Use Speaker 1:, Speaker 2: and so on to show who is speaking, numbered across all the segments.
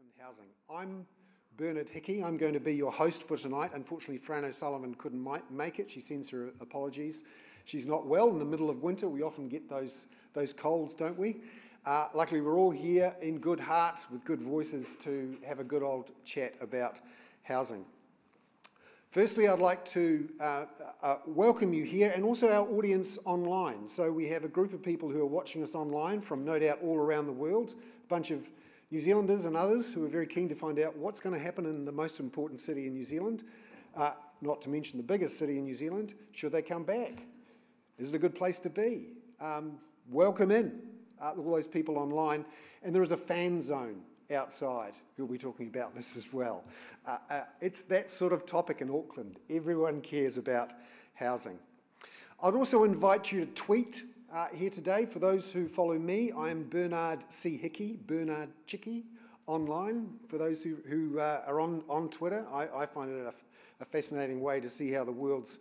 Speaker 1: Auckland housing. I'm Bernard Hickey. I'm going to be your host for tonight. Unfortunately, Fran O'Sullivan couldn't make it. She sends her apologies. She's not well in the middle of winter. We often get those colds, don't we? Luckily, we're all here in good heart with good voices to have a good old chat about housing. Firstly, I'd like to welcome you here and also our audience online. So we have a group of people who are watching us online from no doubt all around the world, a bunch of New Zealanders and others who are very keen to find out what's going to happen in the most important city in New Zealand, not to mention the biggest city in New Zealand, should they come back. Is it a good place to be? Welcome in, all those people online. And there is a fan zone outside who will be talking about this as well. It's that sort of topic in Auckland. Everyone cares about housing. I'd also invite you to tweet here today. For those who follow me, I am Bernard C. Hickey, Bernard Chicky, online. For those who are on Twitter, I find it a fascinating way to see how the world's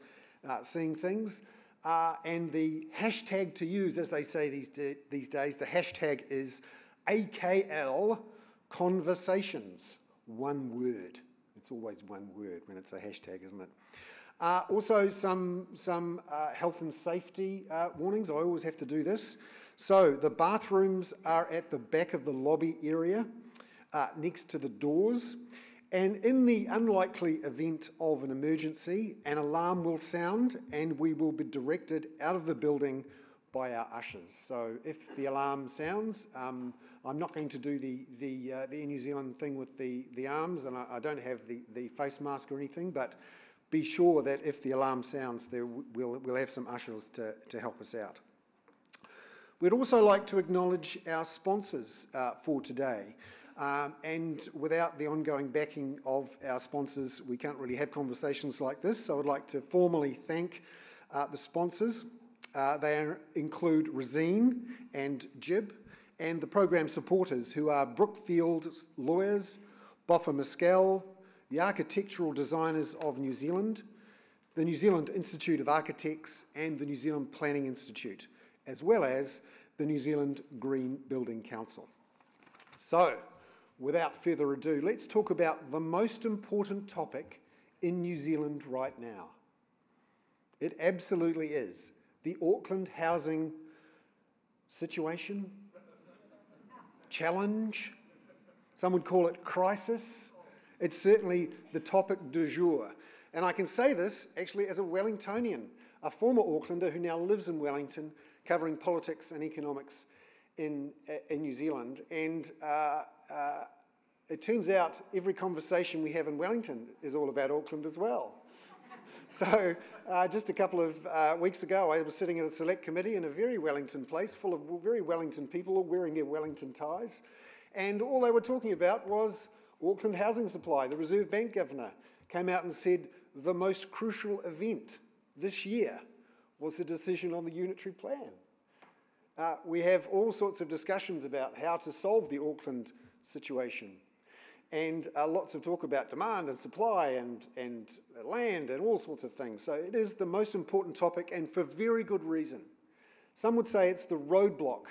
Speaker 1: seeing things. And the hashtag to use, as they say these days, the hashtag is AKL Conversations. One word. It's always one word when it's a hashtag, isn't it? Also, some health and safety warnings. I always have to do this. So the bathrooms are at the back of the lobby area, next to the doors. And in the unlikely event of an emergency, an alarm will sound and we will be directed out of the building by our ushers. So if the alarm sounds, I'm not going to do the Air New Zealand thing with the arms, and I don't have the face mask or anything, but be sure that if the alarm sounds, we'll have some ushers to help us out. We'd also like to acknowledge our sponsors for today. And without the ongoing backing of our sponsors, we can't really have conversations like this. So I'd like to formally thank the sponsors. They include Resine and Jib, and the program supporters, who are Brookfield Lawyers, Boffa Mescal, the Architectural Designers of New Zealand, the New Zealand Institute of Architects, and the New Zealand Planning Institute, as well as the New Zealand Green Building Council. So, without further ado, let's talk about the most important topic in New Zealand right now. It absolutely is the Auckland housing situation, challenge, some would call it crisis. It's certainly the topic du jour. And I can say this actually as a Wellingtonian, a former Aucklander who now lives in Wellington, covering politics and economics in New Zealand. And it turns out every conversation we have in Wellington is all about Auckland as well. So just a couple of weeks ago, I was sitting at a select committee in a very Wellington place full of very Wellington people all wearing their Wellington ties. And all they were talking about was Auckland housing supply. The Reserve Bank governor came out and said the most crucial event this year was the decision on the unitary plan. We have all sorts of discussions about how to solve the Auckland situation. And lots of talk about demand and supply and land and all sorts of things. So it is the most important topic, and for very good reason. Some would say it's the roadblock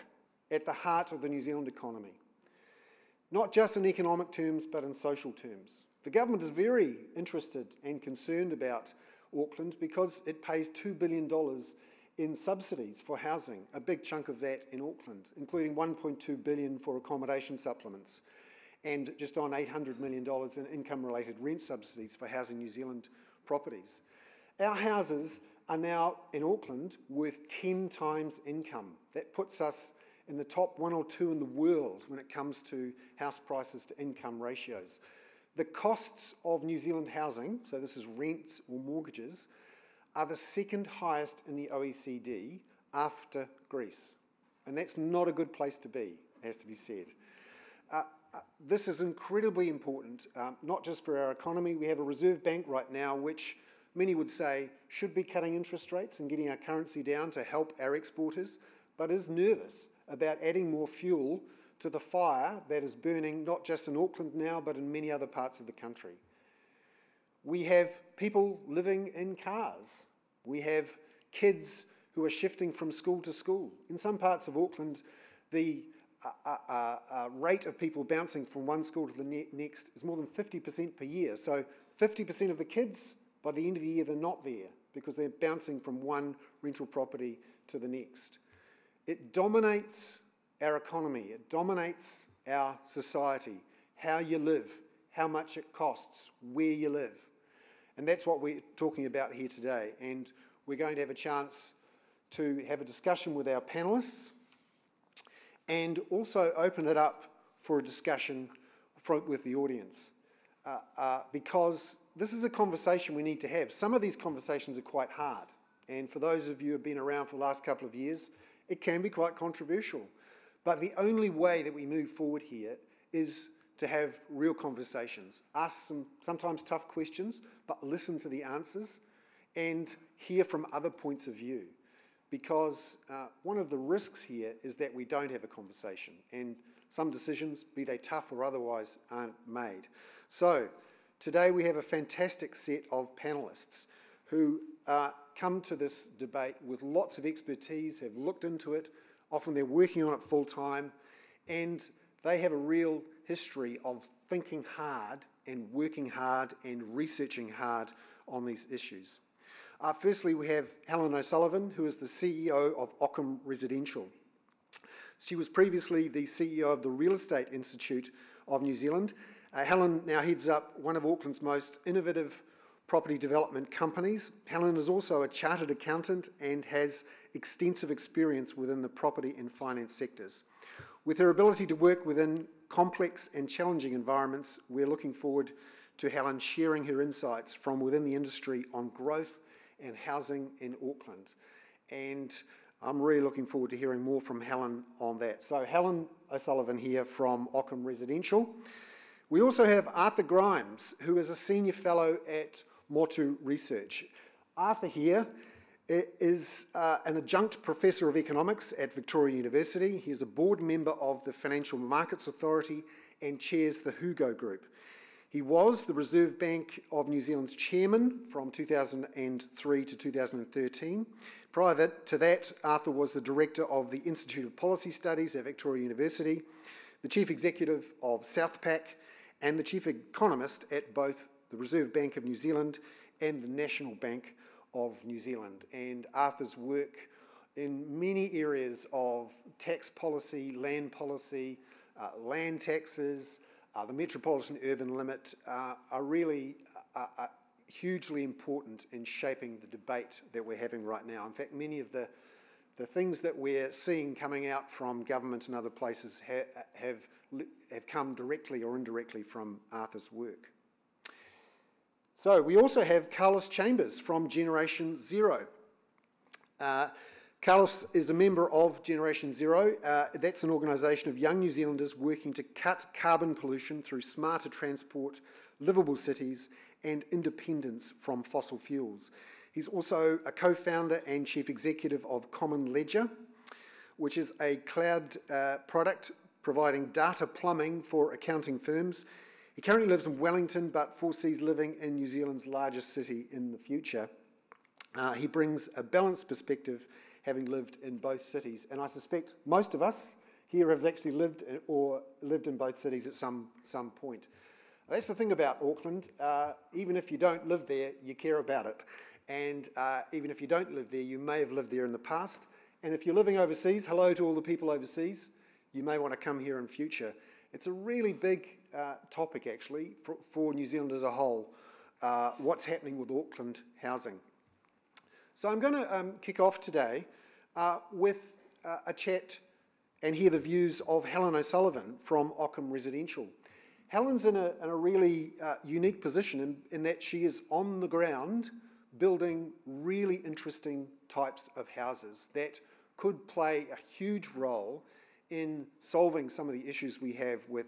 Speaker 1: at the heart of the New Zealand economy. Not just in economic terms, but in social terms. The government is very interested and concerned about Auckland because it pays $2 billion in subsidies for housing, a big chunk of that in Auckland, including $1.2 billion for accommodation supplements, and just on $800 million in income-related rent subsidies for Housing New Zealand properties. Our houses are now in Auckland worth 10 times income. That puts us in the top 1 or 2 in the world when it comes to house prices to income ratios. The costs of New Zealand housing, so this is rents or mortgages, are the second highest in the OECD after Greece. And that's not a good place to be, has to be said. This is incredibly important, not just for our economy. We have a Reserve Bank right now which many would say should be cutting interest rates and getting our currency down to help our exporters, but is nervous about adding more fuel to the fire that is burning not just in Auckland now, but in many other parts of the country. We have people living in cars. We have kids who are shifting from school to school. In some parts of Auckland, the rate of people bouncing from one school to the next is more than 50% per year. So 50% of the kids, by the end of the year, they're not there because they're bouncing from one rental property to the next. It dominates our economy. It dominates our society, how you live, how much it costs, where you live. And that's what we're talking about here today. And we're going to have a chance to have a discussion with our panellists and also open it up for a discussion with the audience. Because this is a conversation we need to have. Some of these conversations are quite hard. And for those of you who have been around for the last couple of years, it can be quite controversial. But the only way that we move forward here is to have real conversations. Ask some sometimes tough questions, but listen to the answers and hear from other points of view. Because one of the risks here is that we don't have a conversation and some decisions, be they tough or otherwise, aren't made. So today we have a fantastic set of panellists who come to this debate with lots of expertise, have looked into it, often they're working on it full time, and they have a real history of thinking hard and working hard and researching hard on these issues. Firstly, we have Helen O'Sullivan, who is the CEO of Auckland Residential. She was previously the CEO of the Real Estate Institute of New Zealand. Helen now heads up one of Auckland's most innovative property development companies. Helen is also a chartered accountant and has extensive experience within the property and finance sectors. With her ability to work within complex and challenging environments, we're looking forward to Helen sharing her insights from within the industry on growth and housing in Auckland. And I'm really looking forward to hearing more from Helen on that. So Helen O'Sullivan here from Auckland Residential. We also have Arthur Grimes, who is a senior fellow at Motu Research. Arthur here is an adjunct professor of economics at Victoria University. He is a board member of the Financial Markets Authority and chairs the Hugo Group. He was the Reserve Bank of New Zealand's chairman from 2003 to 2013. Prior to that, Arthur was the director of the Institute of Policy Studies at Victoria University, the chief executive of Southpac, and the chief economist at both the Reserve Bank of New Zealand and the National Bank of New Zealand. And Arthur's work in many areas of tax policy, land taxes, the metropolitan urban limit are really hugely important in shaping the debate that we're having right now. In fact, many of the things that we're seeing coming out from governments and other places have come directly or indirectly from Arthur's work. So we also have Carlos Chambers from Generation Zero. Carlos is a member of Generation Zero. That's an organisation of young New Zealanders working to cut carbon pollution through smarter transport, livable cities, and independence from fossil fuels. He's also a co-founder and chief executive of Common Ledger, which is a cloud product providing data plumbing for accounting firms. He currently lives in Wellington, but foresees living in New Zealand's largest city in the future. He brings a balanced perspective, having lived in both cities. And I suspect most of us here have actually lived in both cities at some point. That's the thing about Auckland. Even if you don't live there, you care about it. And even if you don't live there, you may have lived there in the past. And if you're living overseas, hello to all the people overseas, you may want to come here in future. It's a really big topic, actually, for New Zealand as a whole, what's happening with Auckland housing. So I'm going to kick off today with a chat and hear the views of Helen O'Sullivan from Auckland Residential. Helen's in a really unique position in that she is on the ground building really interesting types of houses that could play a huge role in solving some of the issues we have with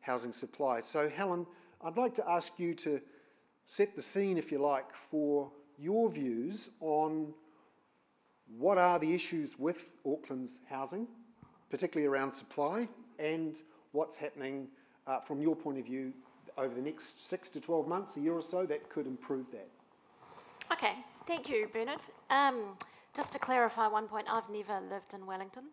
Speaker 1: housing supply. So Helen, I'd like to ask you to set the scene, if you like, for your views on what are the issues with Auckland's housing, particularly around supply, and what's happening from your point of view over the next 6 to 12 months, a year or so, that could improve that.
Speaker 2: Okay, thank you, Bernard. Just to clarify one point, I've never lived in Wellington.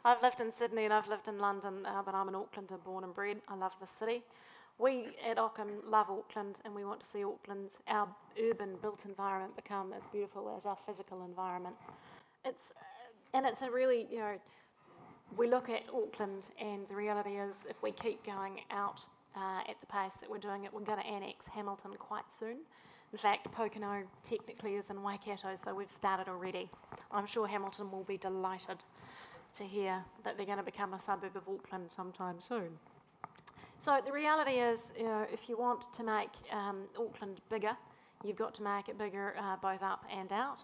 Speaker 2: I've lived in Sydney and I've lived in London, but I'm an Aucklander born and bred. I love the city. We at Auckland love Auckland, and we want to see Auckland's, our urban built environment, become as beautiful as our physical environment. It's a really, we look at Auckland, and the reality is if we keep going out at the pace that we're doing it, we're going to annex Hamilton quite soon. In fact, Pocono technically is in Waikato, so we've started already. I'm sure Hamilton will be delighted to hear that they're going to become a suburb of Auckland sometime soon. So the reality is, if you want to make Auckland bigger, you've got to make it bigger both up and out.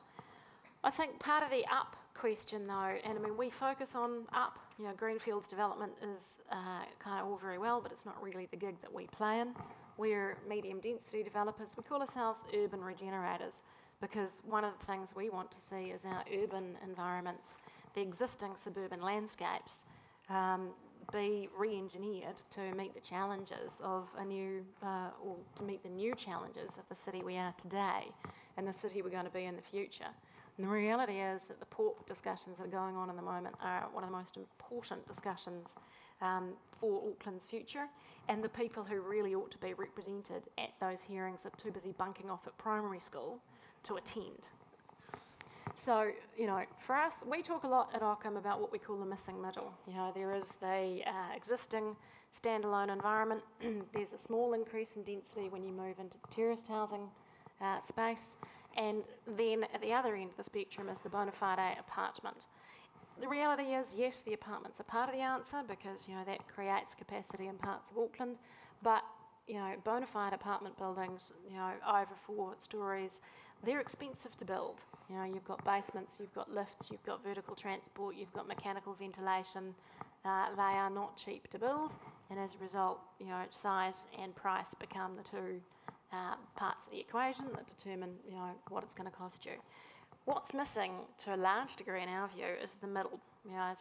Speaker 2: I think part of the up question though, and I mean we focus on up, Greenfields development is kind of all very well, but it's not really the gig that we play in. We're medium density developers. We call ourselves urban regenerators because one of the things we want to see is our urban environments, the existing suburban landscapes, be re-engineered to meet the challenges of a new, or to meet the new challenges of the city we are today and the city we're going to be in the future. And the reality is that the port discussions that are going on in the moment are one of the most important discussions for Auckland's future, and the people who really ought to be represented at those hearings are too busy bunking off at primary school to attend. So, for us, we talk a lot at Auckland about what we call the missing middle. There is the existing standalone environment. There's a small increase in density when you move into the terraced housing space. And then at the other end of the spectrum is the bona fide apartment. The reality is, yes, the apartments are part of the answer because, that creates capacity in parts of Auckland. But, bona fide apartment buildings, over 4 stories, they're expensive to build. You've got basements, you've got lifts, you've got vertical transport, you've got mechanical ventilation. They are not cheap to build, and as a result, size and price become the two parts of the equation that determine, what it's going to cost you. What's missing to a large degree in our view is the middle.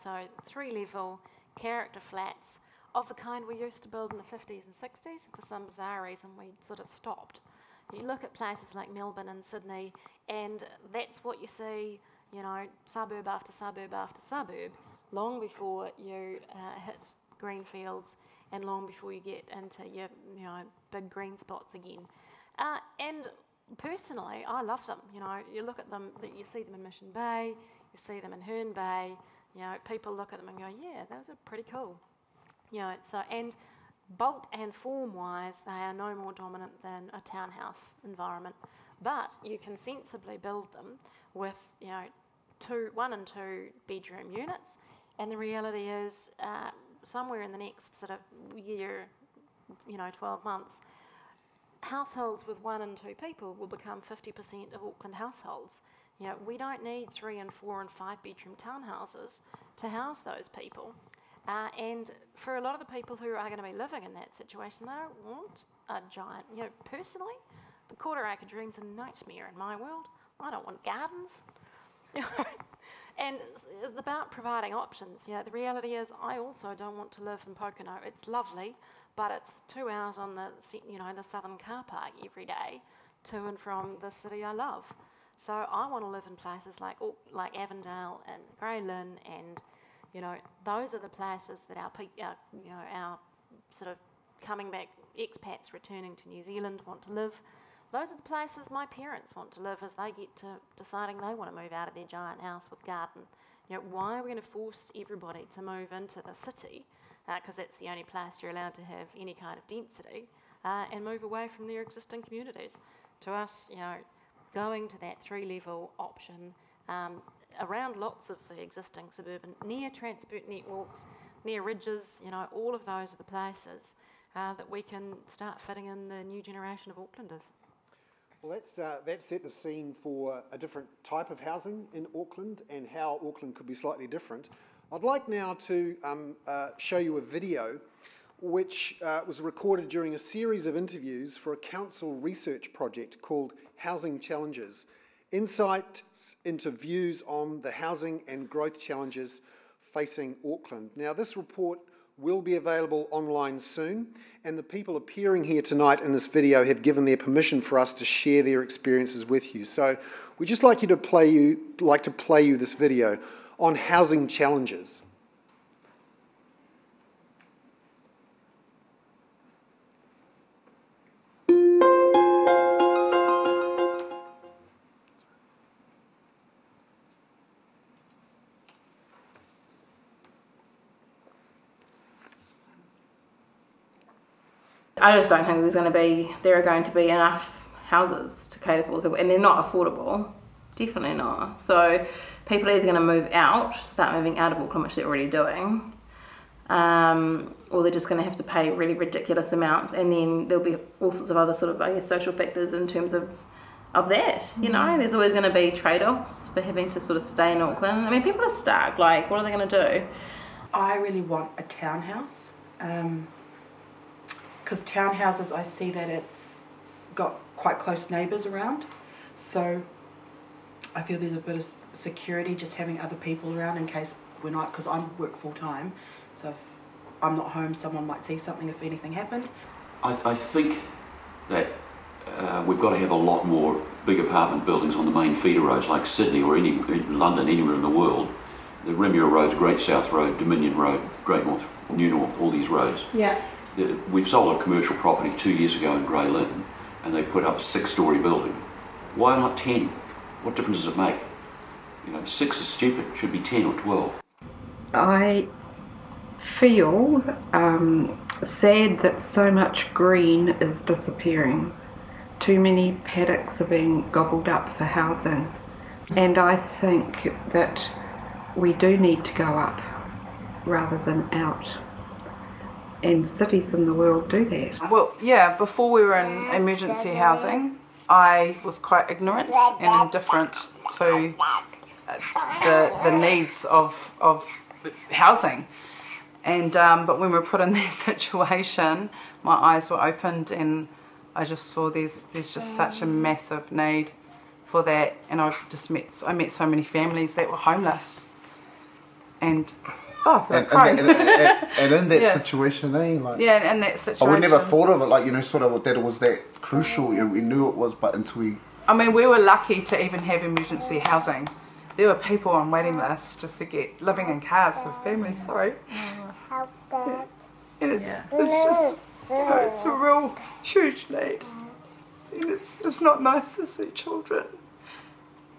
Speaker 2: So 3-level character flats of the kind we used to build in the 50s and 60s. For some bizarre reason, we sort of stopped. You look at places like Melbourne and Sydney, and that's what you see, suburb after suburb after suburb, long before you hit greenfields and long before you get into your, big green spots again. And personally, I love them. You look at them, you see them in Mission Bay, you see them in Herne Bay. People look at them and go, yeah, those are pretty cool. And bulk and form-wise, they are no more dominant than a townhouse environment. But you can sensibly build them with, 1 and 2 bedroom units. And the reality is, somewhere in the next sort of year, 12 months, households with 1 and 2 people will become 50% of Auckland households. We don't need 3 and 4 and 5 bedroom townhouses to house those people. And for a lot of the people who are going to be living in that situation, they don't want a giant, personally, the Quarter Acre Dream's a nightmare in my world. I don't want gardens. And it's about providing options. The reality is I also don't want to live in Pocono. It's lovely, but it's 2 hours on the southern car park every day to and from the city I love. So I want to live in places like Avondale and Grey Lynn and those are the places that our sort of coming back expats returning to New Zealand want to live. Those are the places my parents want to live as they get to deciding they want to move out of their giant house with garden. Why are we going to force everybody to move into the city, because that's the only place you're allowed to have any kind of density, and move away from their existing communities? To us, going to that 3-level option, around lots of the existing suburban, near transport networks, near ridges, all of those are the places that we can start fitting in the new generation of Aucklanders.
Speaker 1: Well, that's set the scene for a different type of housing in Auckland and how Auckland could be slightly different. I'd like now to show you a video which was recorded during a series of interviews for a council research project called Housing Challenges. Insights into views on the housing and growth challenges facing Auckland. Now, this report will be available online soon, and the people appearing here tonight in this video have given their permission for us to share their experiences with you. So we'd just like to play you this video. on housing challenges.
Speaker 3: I just don't think there are going to be enough houses to cater for all the people, and they're not affordable. Definitely not. So people are either going to move out, start moving out of Auckland, which they're already doing, or they're just going to have to pay really ridiculous amounts, and then there'll be all sorts of other sort of, I guess, social factors in terms of that. You know, there's always going to be trade-offs for having to sort of stay in Auckland. I mean, people are stuck. Like, what are they going to do?
Speaker 4: I really want a townhouse. Because townhouses, I see that it's got quite close neighbours around, so I feel there's a bit of security just having other people around in case we're not, because I work full time, so if I'm not home, someone might see something if anything happened.
Speaker 5: I think that we've got to have a lot more big apartment buildings on the main feeder roads like Sydney or London, anywhere in the world. The Remuera Roads, Great South Road, Dominion Road, Great North, New North, all these roads.
Speaker 3: Yeah.
Speaker 5: We've sold a commercial property 2 years ago in Grey Lynn, and they put up a 6-storey building. Why not 10? What difference does it make? You know, 6 is stupid. It should be 10 or 12.
Speaker 6: I feel sad that so much green is disappearing. Too many paddocks are being gobbled up for housing, and I think that we do need to go up rather than out. And cities in the world do that.
Speaker 7: Well, yeah, before we were in emergency housing, I was quite ignorant and indifferent to the needs of housing. And but when we were put in that situation, my eyes were opened and I just saw there's just such a massive need for that. And I met so many families that were homeless. And
Speaker 8: and in that situation, like,
Speaker 7: yeah, in that situation,
Speaker 8: I would never thought of it, like, you know, sort of that it was that crucial. You know, we knew it was, but until we.
Speaker 7: I mean, we were lucky to even have emergency housing. There were people on waiting lists just to get living in cars with families. Sorry. And it's just, you know, it's a real huge need, and it's not nice to see children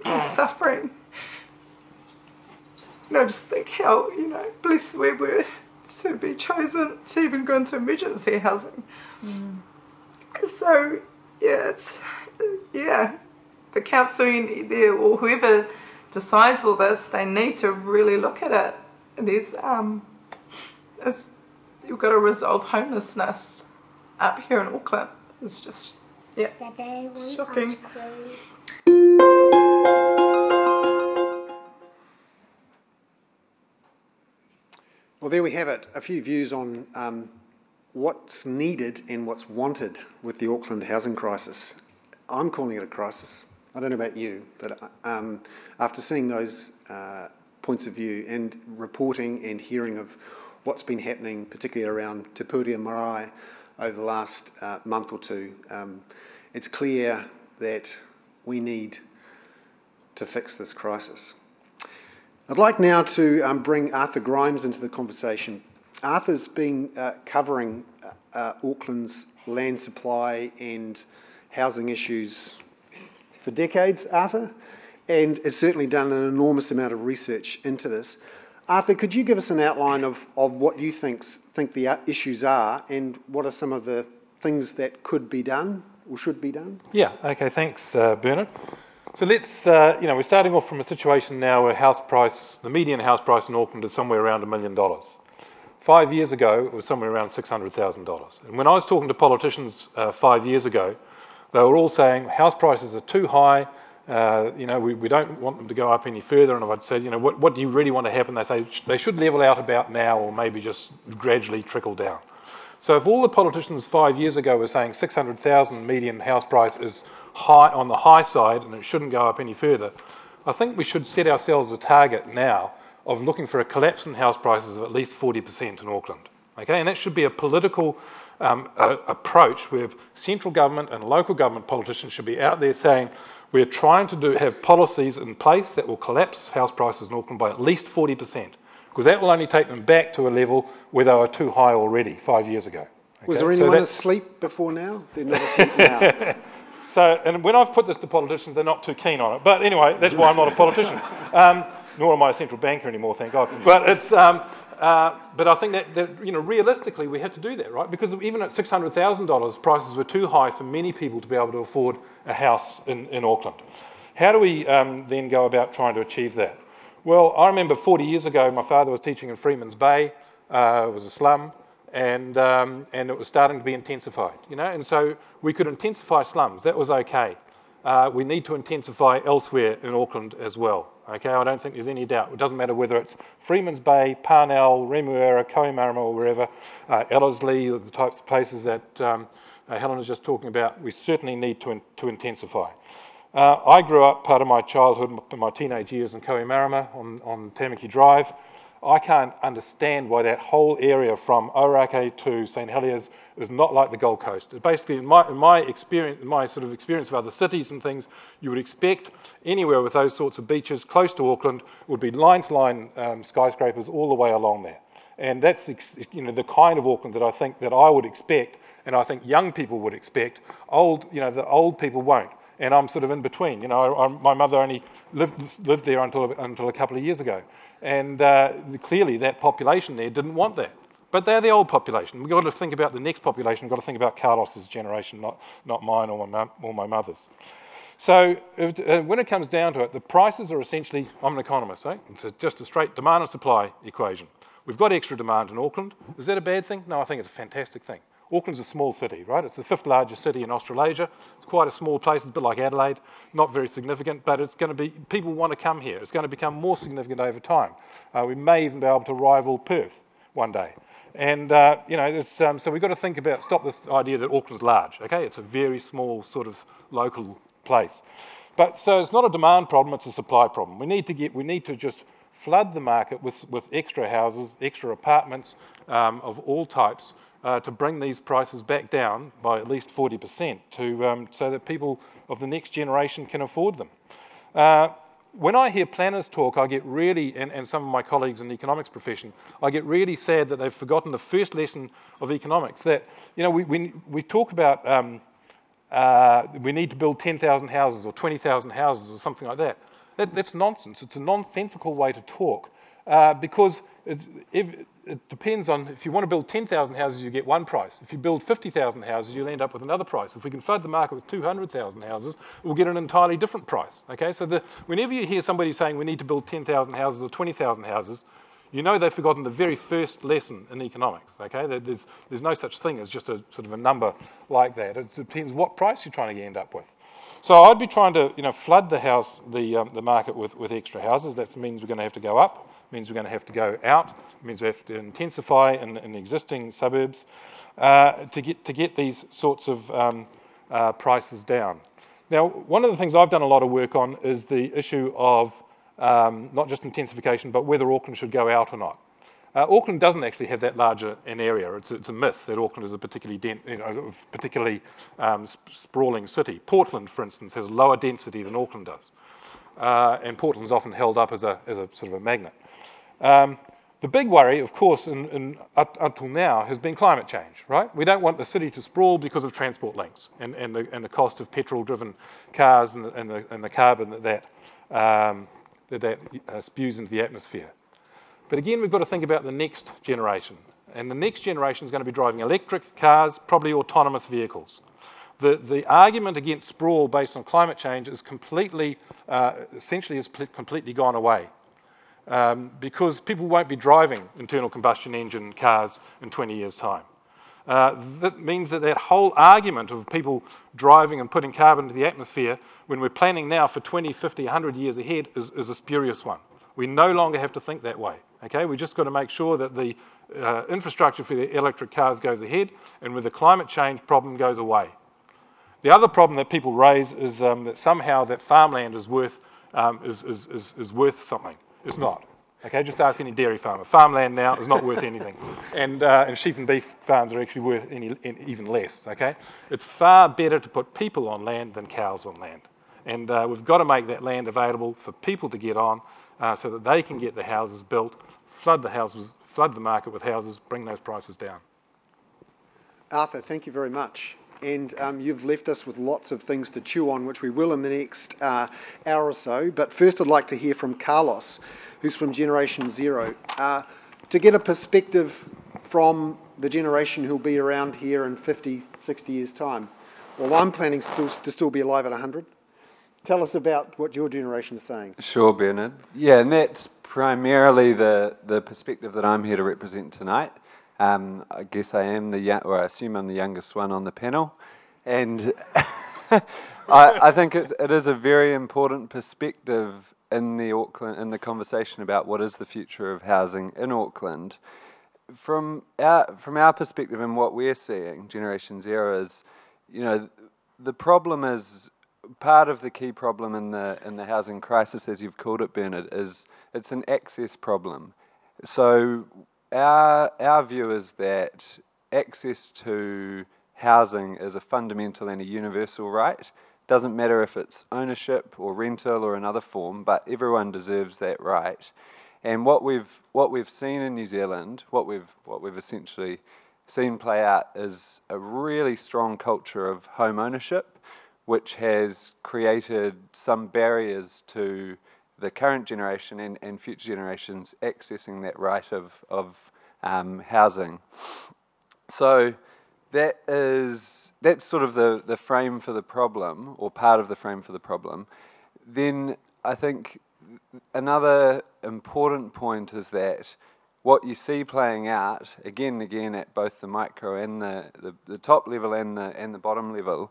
Speaker 7: suffering. And I just think how, you know, blessed we were to be chosen to even go into emergency housing. So, the council there, or whoever decides all this, they need to really look at it. And you've got to resolve homelessness up here in Auckland. It's just, it's shocking.
Speaker 1: Well, there we have it, a few views on what's needed and what's wanted with the Auckland housing crisis. I'm calling it a crisis. I don't know about you, but after seeing those points of view and reporting and hearing of what's been happening, particularly around Te Pūtea Marae over the last month or two, it's clear that we need to fix this crisis. I'd like now to bring Arthur Grimes into the conversation. Arthur's been covering Auckland's land supply and housing issues for decades, Arthur, and has certainly done an enormous amount of research into this. Arthur, could you give us an outline of what you think the issues are, and what are some of the things that could be done or should be done?
Speaker 9: Yeah, okay, thanks, Bernard. So let's, we're starting off from a situation now where the median house price in Auckland is somewhere around $1 million. 5 years ago, it was somewhere around $600,000. And when I was talking to politicians 5 years ago, they were all saying house prices are too high, we don't want them to go up any further. And if I'd said, what do you really want to happen? They say they should level out about now, or maybe just gradually trickle down. So if all the politicians 5 years ago were saying 600,000 median house price is high on the high side and it shouldn't go up any further, I think we should set ourselves a target now of looking for a collapse in house prices of at least 40% in Auckland. Okay, and that should be a political approach where central government and local government politicians should be out there saying We're trying to have policies in place that will collapse house prices in Auckland by at least 40%, because that will only take them back to a level where they were too high already 5 years ago. Okay?
Speaker 1: Was there anyone asleep before now? They're not asleep now.
Speaker 9: So, and when I've put this to politicians, they're not too keen on it. But anyway, that's why I'm not a politician. Nor am I a central banker anymore, thank God. But it's, but I think that you know, realistically, we had to do that, right? Because even at $600,000, prices were too high for many people to be able to afford a house in Auckland. How do we then go about trying to achieve that? Well, I remember 40 years ago, my father was teaching in Freeman's Bay. It was a slum. And it was starting to be intensified, you know, and so we could intensify slums. That was okay. We need to intensify elsewhere in Auckland as well. Okay, I don't think there's any doubt. It doesn't matter whether it's Freeman's Bay, Parnell, Remuera, Kohimarama, or wherever, Ellerslie, the types of places that Helen was just talking about. We certainly need to intensify. I grew up part of my childhood, my teenage years in Kohimarama on Tamaki Drive. I can't understand why that whole area from Orake to St Heliers is not like the Gold Coast. Basically, in my experience, of other cities and things, you would expect anywhere with those sorts of beaches close to Auckland would be line-to-line skyscrapers all the way along there. And that's, you know, the kind of Auckland that I think that I would expect, and I think young people would expect. The old people won't. And I'm sort of in between. You know, my mother only lived there until a couple of years ago, and clearly that population there didn't want that. But they're the old population. We've got to think about the next population. We've got to think about Carlos's generation, not mine or my mother's. So when it comes down to it, the prices are essentially, I'm an economist, it's just a straight demand and supply equation. We've got extra demand in Auckland. Is that a bad thing? No, I think it's a fantastic thing. Auckland's a small city, right? It's the 5th largest city in Australasia. It's quite a small place. It's a bit like Adelaide, not very significant, but it's going to be, people want to come here. It's going to become more significant over time. We may even be able to rival Perth one day. And, you know, so we've got to think about, stop this idea that Auckland's large, okay? It's a very small sort of local place. But so it's not a demand problem, it's a supply problem. We need to just flood the market with extra houses, extra apartments of all types, to bring these prices back down by at least 40% so that people of the next generation can afford them. When I hear planners talk, I get really, and some of my colleagues in the economics profession, I get really sad that they've forgotten the first lesson of economics, that, you know, we talk about we need to build 10,000 houses or 20,000 houses or something like that. That's nonsense. It's a nonsensical way to talk because it depends on, if you want to build 10,000 houses, you get one price. If you build 50,000 houses, you'll end up with another price. If we can flood the market with 200,000 houses, we'll get an entirely different price. Okay, so whenever you hear somebody saying we need to build 10,000 houses or 20,000 houses, you know they've forgotten the very first lesson in economics. Okay, there's no such thing as just a sort of a number like that. It depends what price you're trying to end up with. So I'd be trying to, you know, flood the market with extra houses. That means we're going to have to go up. Means we're going to have to go out. It means we have to intensify in existing suburbs to get these sorts of prices down. Now, one of the things I've done a lot of work on is the issue of not just intensification, but whether Auckland should go out or not. Auckland doesn't actually have that large an area. It's a myth that Auckland is a particularly sprawling city. Portland, for instance, has a lower density than Auckland does, and Portland's often held up as a sort of a magnet. The big worry, of course, until now, has been climate change, right? We don't want the city to sprawl because of transport links and the cost of petrol-driven cars and the carbon that spews into the atmosphere. But again, we've got to think about the next generation. And the next generation is going to be driving electric cars, probably autonomous vehicles. The argument against sprawl based on climate change is completely gone away. Because people won't be driving internal combustion engine cars in 20 years' time. That means that whole argument of people driving and putting carbon into the atmosphere when we're planning now for 20, 50, 100 years ahead is a spurious one. We no longer have to think that way. Okay, we just got to make sure that the infrastructure for the electric cars goes ahead and with the climate change problem goes away. The other problem that people raise is that somehow that farmland is worth something. It's not. Okay, just ask any dairy farmer. Farmland now is not worth anything, and sheep and beef farms are actually worth even less. Okay, it's far better to put people on land than cows on land, And we've got to make that land available for people to get on so that they can get the houses built, flood the market with houses, bring those prices down.
Speaker 1: Arthur, thank you very much. And you've left us with lots of things to chew on, which we will in the next hour or so. But first I'd like to hear from Carlos, who's from Generation Zero, to get a perspective from the generation who'll be around here in 50, 60 years' time. Well, I'm planning to still be alive at 100. Tell us about what your generation is saying.
Speaker 10: Sure, Bernard. Yeah, and that's primarily the perspective that I'm here to represent tonight. I guess I am I assume I'm the youngest one on the panel, and I think it is a very important perspective in the conversation about what is the future of housing in Auckland. From our perspective and what we're seeing, Generation Zero, is, the problem is, part of the key problem in the housing crisis, as you've called it, Bernard, is it's an access problem. So our view is that access to housing is a fundamental and a universal right. Doesn't matter if it's ownership or rental or another form, but everyone deserves that right. And what we've seen in New Zealand, what we've essentially seen play out, is a really strong culture of home ownership, which has created some barriers to the current generation and future generations accessing that right of housing. So that's sort of the frame for the problem, or part of the frame for the problem. Then I think another important point is that what you see playing out again and again at both the micro and the top level and the bottom level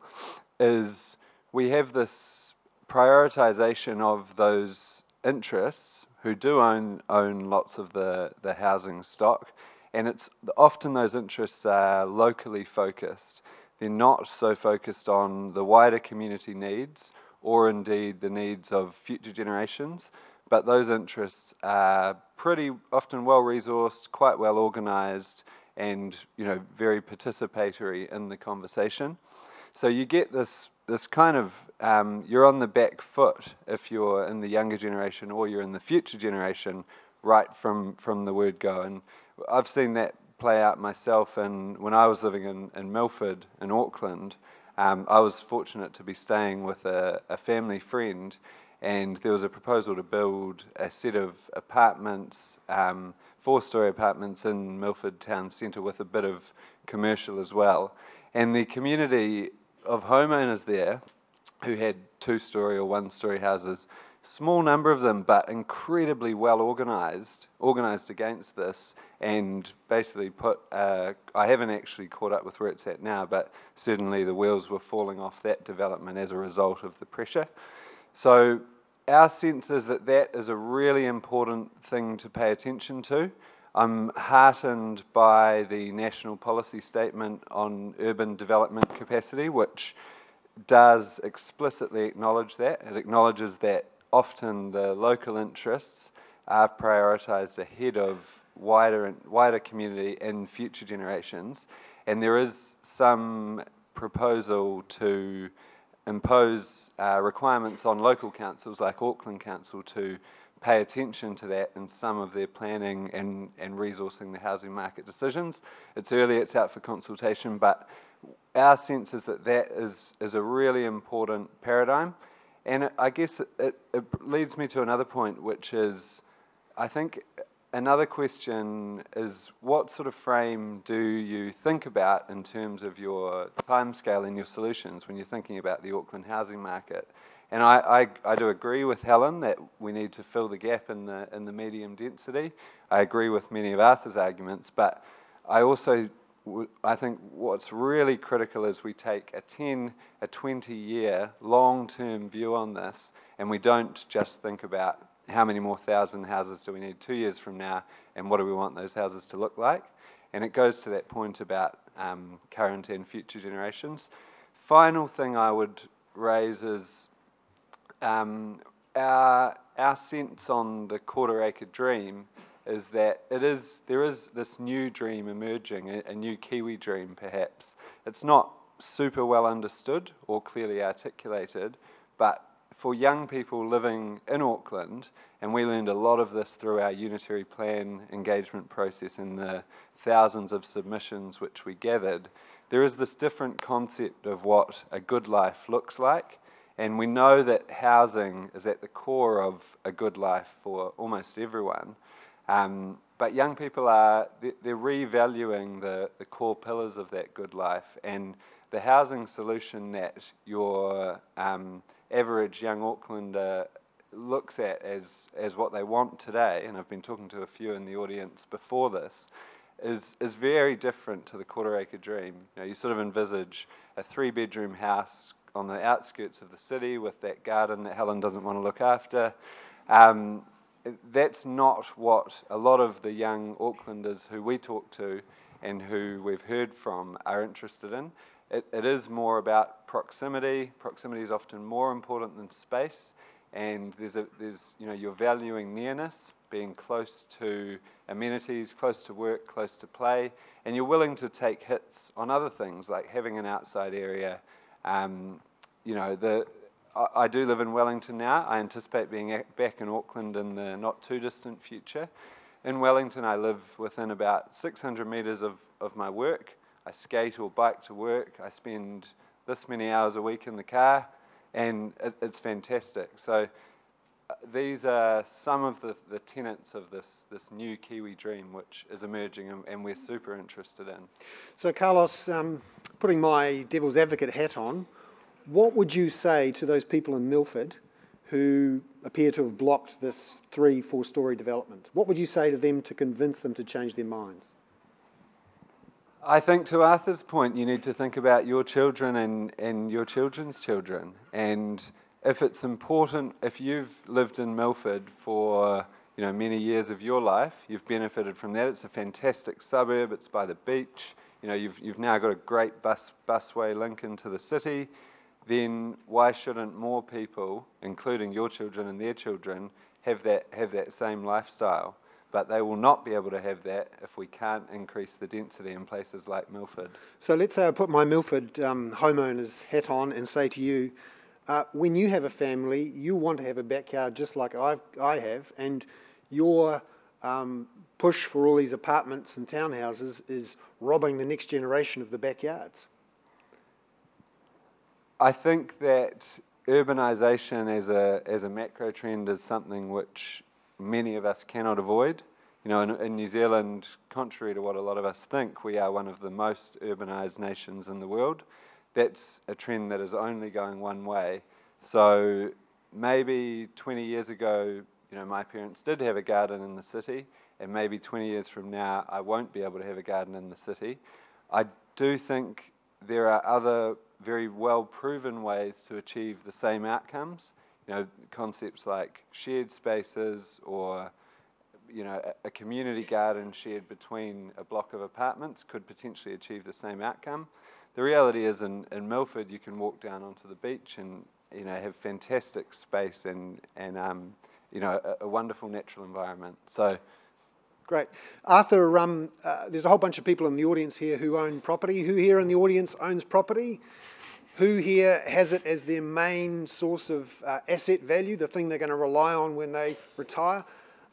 Speaker 10: is we have this prioritization of those interests who do own lots of the housing stock, and it's often those interests are locally focused. They're not so focused on the wider community needs or indeed the needs of future generations, but those interests are pretty often well-resourced, quite well-organised, and very participatory in the conversation. So you get this kind of, you're on the back foot if you're in the younger generation or you're in the future generation right from the word go. And I've seen that play out myself, and when I was living in Milford in Auckland, I was fortunate to be staying with a family friend, and there was a proposal to build a set of apartments, 4-storey apartments in Milford town centre with a bit of commercial as well. And the community of homeowners there who had 2-storey or 1-storey houses, small number of them, but incredibly well organised against this, and basically I haven't actually caught up with where it's at now, but certainly the wheels were falling off that development as a result of the pressure. So our sense is that is a really important thing to pay attention to. I'm heartened by the National Policy Statement on Urban Development Capacity, which does explicitly acknowledge that. It acknowledges that often the local interests are prioritised ahead of wider community and future generations, and there is some proposal to impose requirements on local councils like Auckland Council to pay attention to that in some of their planning and resourcing the housing market decisions. It's early, it's out for consultation, but our sense is that is a really important paradigm. And I guess it leads me to another point, which is, I think another question is, what sort of frame do you think about in terms of your timescale and your solutions when you're thinking about the Auckland housing market? And I do agree with Helen that we need to fill the gap in the medium density. I agree with many of Arthur's arguments, but I think what's really critical is we take a 20-year long-term view on this, and we don't just think about how many more thousand houses do we need 2 years from now, and what do we want those houses to look like. And it goes to that point about current and future generations. Final thing I would raise is our sense on the Quarter Acre Dream is that there is this new dream emerging, a new Kiwi dream perhaps. It's not super well understood or clearly articulated, but for young people living in Auckland, and we learned a lot of this through our unitary plan engagement process and the thousands of submissions which we gathered, there is this different concept of what a good life looks like. And we know that housing is at the core of a good life for almost everyone. But young people they're revaluing the core pillars of that good life. And the housing solution that your average young Aucklander looks at as what they want today, and I've been talking to a few in the audience before this, is very different to the Quarter Acre Dream. You sort of envisage a 3-bedroom house on the outskirts of the city with that garden that Helen doesn't want to look after. That's not what a lot of the young Aucklanders who we talk to and who we've heard from are interested in. It is more about proximity. Proximity is often more important than space, and you're valuing nearness, being close to amenities, close to work, close to play, and you're willing to take hits on other things like having an outside area. I do live in Wellington now. I anticipate being back in Auckland in the not too distant future. In Wellington, I live within about 600 metres of my work. I skate or bike to work. I spend this many hours a week in the car, and it's fantastic. So these are some of the tenets of this new Kiwi dream which is emerging, and we're super interested in.
Speaker 1: So Carlos, putting my devil's advocate hat on, what would you say to those people in Milford who appear to have blocked this 3-4-storey development? What would you say to them to convince them to change their minds?
Speaker 10: I think to Arthur's point, you need to think about your children and your children's children. And if it's important, if you've lived in Milford for many years of your life, you've benefited from that. It's a fantastic suburb. It's by the beach. You've now got a great busway link into the city. Then why shouldn't more people, including your children and their children, have that same lifestyle? But they will not be able to have that if we can't increase the density in places like Milford.
Speaker 1: So let's say I put my Milford homeowner's hat on and say to you, when you have a family, you want to have a backyard just like I have, and your push for all these apartments and townhouses is robbing the next generation of the backyards.
Speaker 10: I think that urbanisation as a macro trend is something which many of us cannot avoid. In New Zealand, contrary to what a lot of us think, we are one of the most urbanised nations in the world. That's a trend that is only going one way. So maybe 20 years ago, my parents did have a garden in the city, and maybe 20 years from now, I won't be able to have a garden in the city. I do think there are other very well-proven ways to achieve the same outcomes. Concepts like shared spaces or, a community garden shared between a block of apartments could potentially achieve the same outcome. The reality is in Milford, you can walk down onto the beach and, have fantastic space and a wonderful natural environment. So.
Speaker 1: Great. Arthur, there's a whole bunch of people in the audience here who own property. Who here in the audience owns property? Who here has it as their main source of asset value, the thing they're going to rely on when they retire?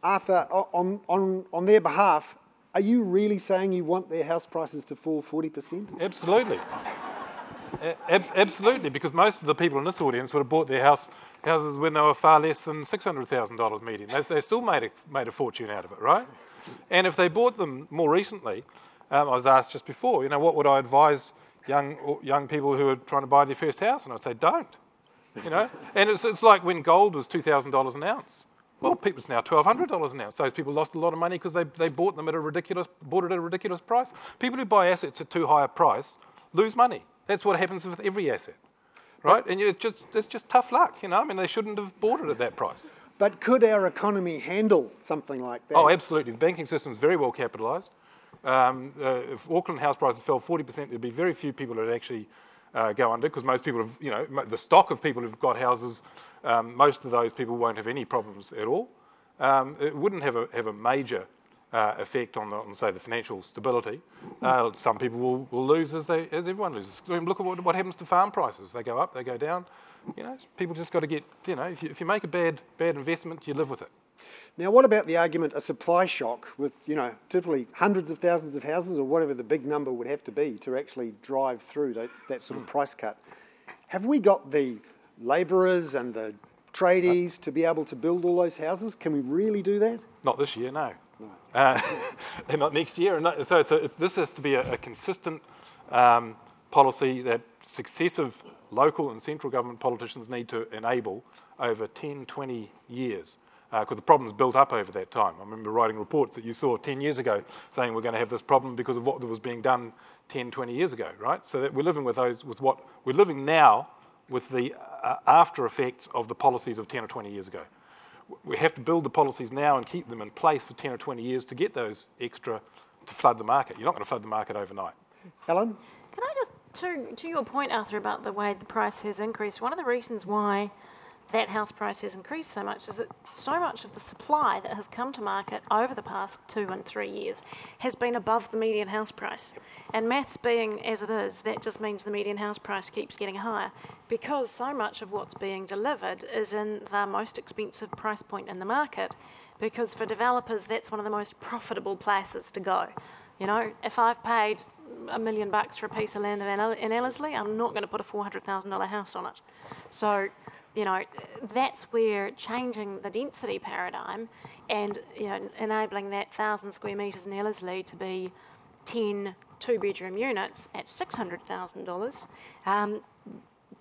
Speaker 1: Arthur, on their behalf, are you really saying you want their house prices to fall 40%?
Speaker 9: Absolutely. Absolutely, because most of the people in this audience would have bought their houses when they were far less than $600,000 median. They still made a fortune out of it, right? And if they bought them more recently, I was asked just before, what would I advise young people who are trying to buy their first house? And I'd say, don't. And it's like when gold was $2,000 an ounce. Well, it's now $1,200 an ounce. Those people lost a lot of money because they bought them bought it at a ridiculous price. People who buy assets at too high a price lose money. That's what happens with every asset, right? And it's just tough luck, they shouldn't have bought it at that price.
Speaker 1: But could our economy handle something like that?
Speaker 9: Oh, absolutely. The banking system is very well capitalised. If Auckland house prices fell 40%, there'd be very few people that would actually go under, because most people have, the stock of people who've got houses, most of those people won't have any problems at all. It wouldn't have a major effect on say, the financial stability. Some people will lose as everyone loses. Look at what happens to farm prices. They go up, they go down. you know, people just got to get, you know, if you make a bad investment, you live with it.
Speaker 1: Now, what about the argument a supply shock with, you know, typically hundreds of thousands of houses or whatever the big number would have to be to actually drive through that sort of price cut? Have we got the labourers and the tradies to be able to build all those houses? Can we really do that?
Speaker 9: Not this year, no. And not next year. And so this has to be a consistent policy that successive local and central government politicians need to enable over 10, 20 years. Because the problem's built up over that time. I remember writing reports that you saw 10 years ago saying we're going to have this problem because of what was being done 10, 20 years ago, right? So that we're living with we're living now with the after effects of the policies of 10 or 20 years ago. We have to build the policies now and keep them in place for 10 or 20 years to get those extra, to flood the market. You're not going to flood the market overnight.
Speaker 1: Helen?
Speaker 2: Can I just, to your point, Arthur, about the way the price has increased, one of the reasons why that house price has increased so much is that so much of the supply that has come to market over the past 2 and 3 years has been above the median house price. And maths being as it is, that just means the median house price keeps getting higher because so much of what's being delivered is in the most expensive price point in the market, because for developers that's one of the most profitable places to go. You know, if I've paid $1 million for a piece of land in Ellerslie, I'm not going to put a $400,000 house on it. So, you know, that's where changing the density paradigm and, you know, enabling that 1,000 square metres in Ellerslie to be 10 two-bedroom units at $600,000,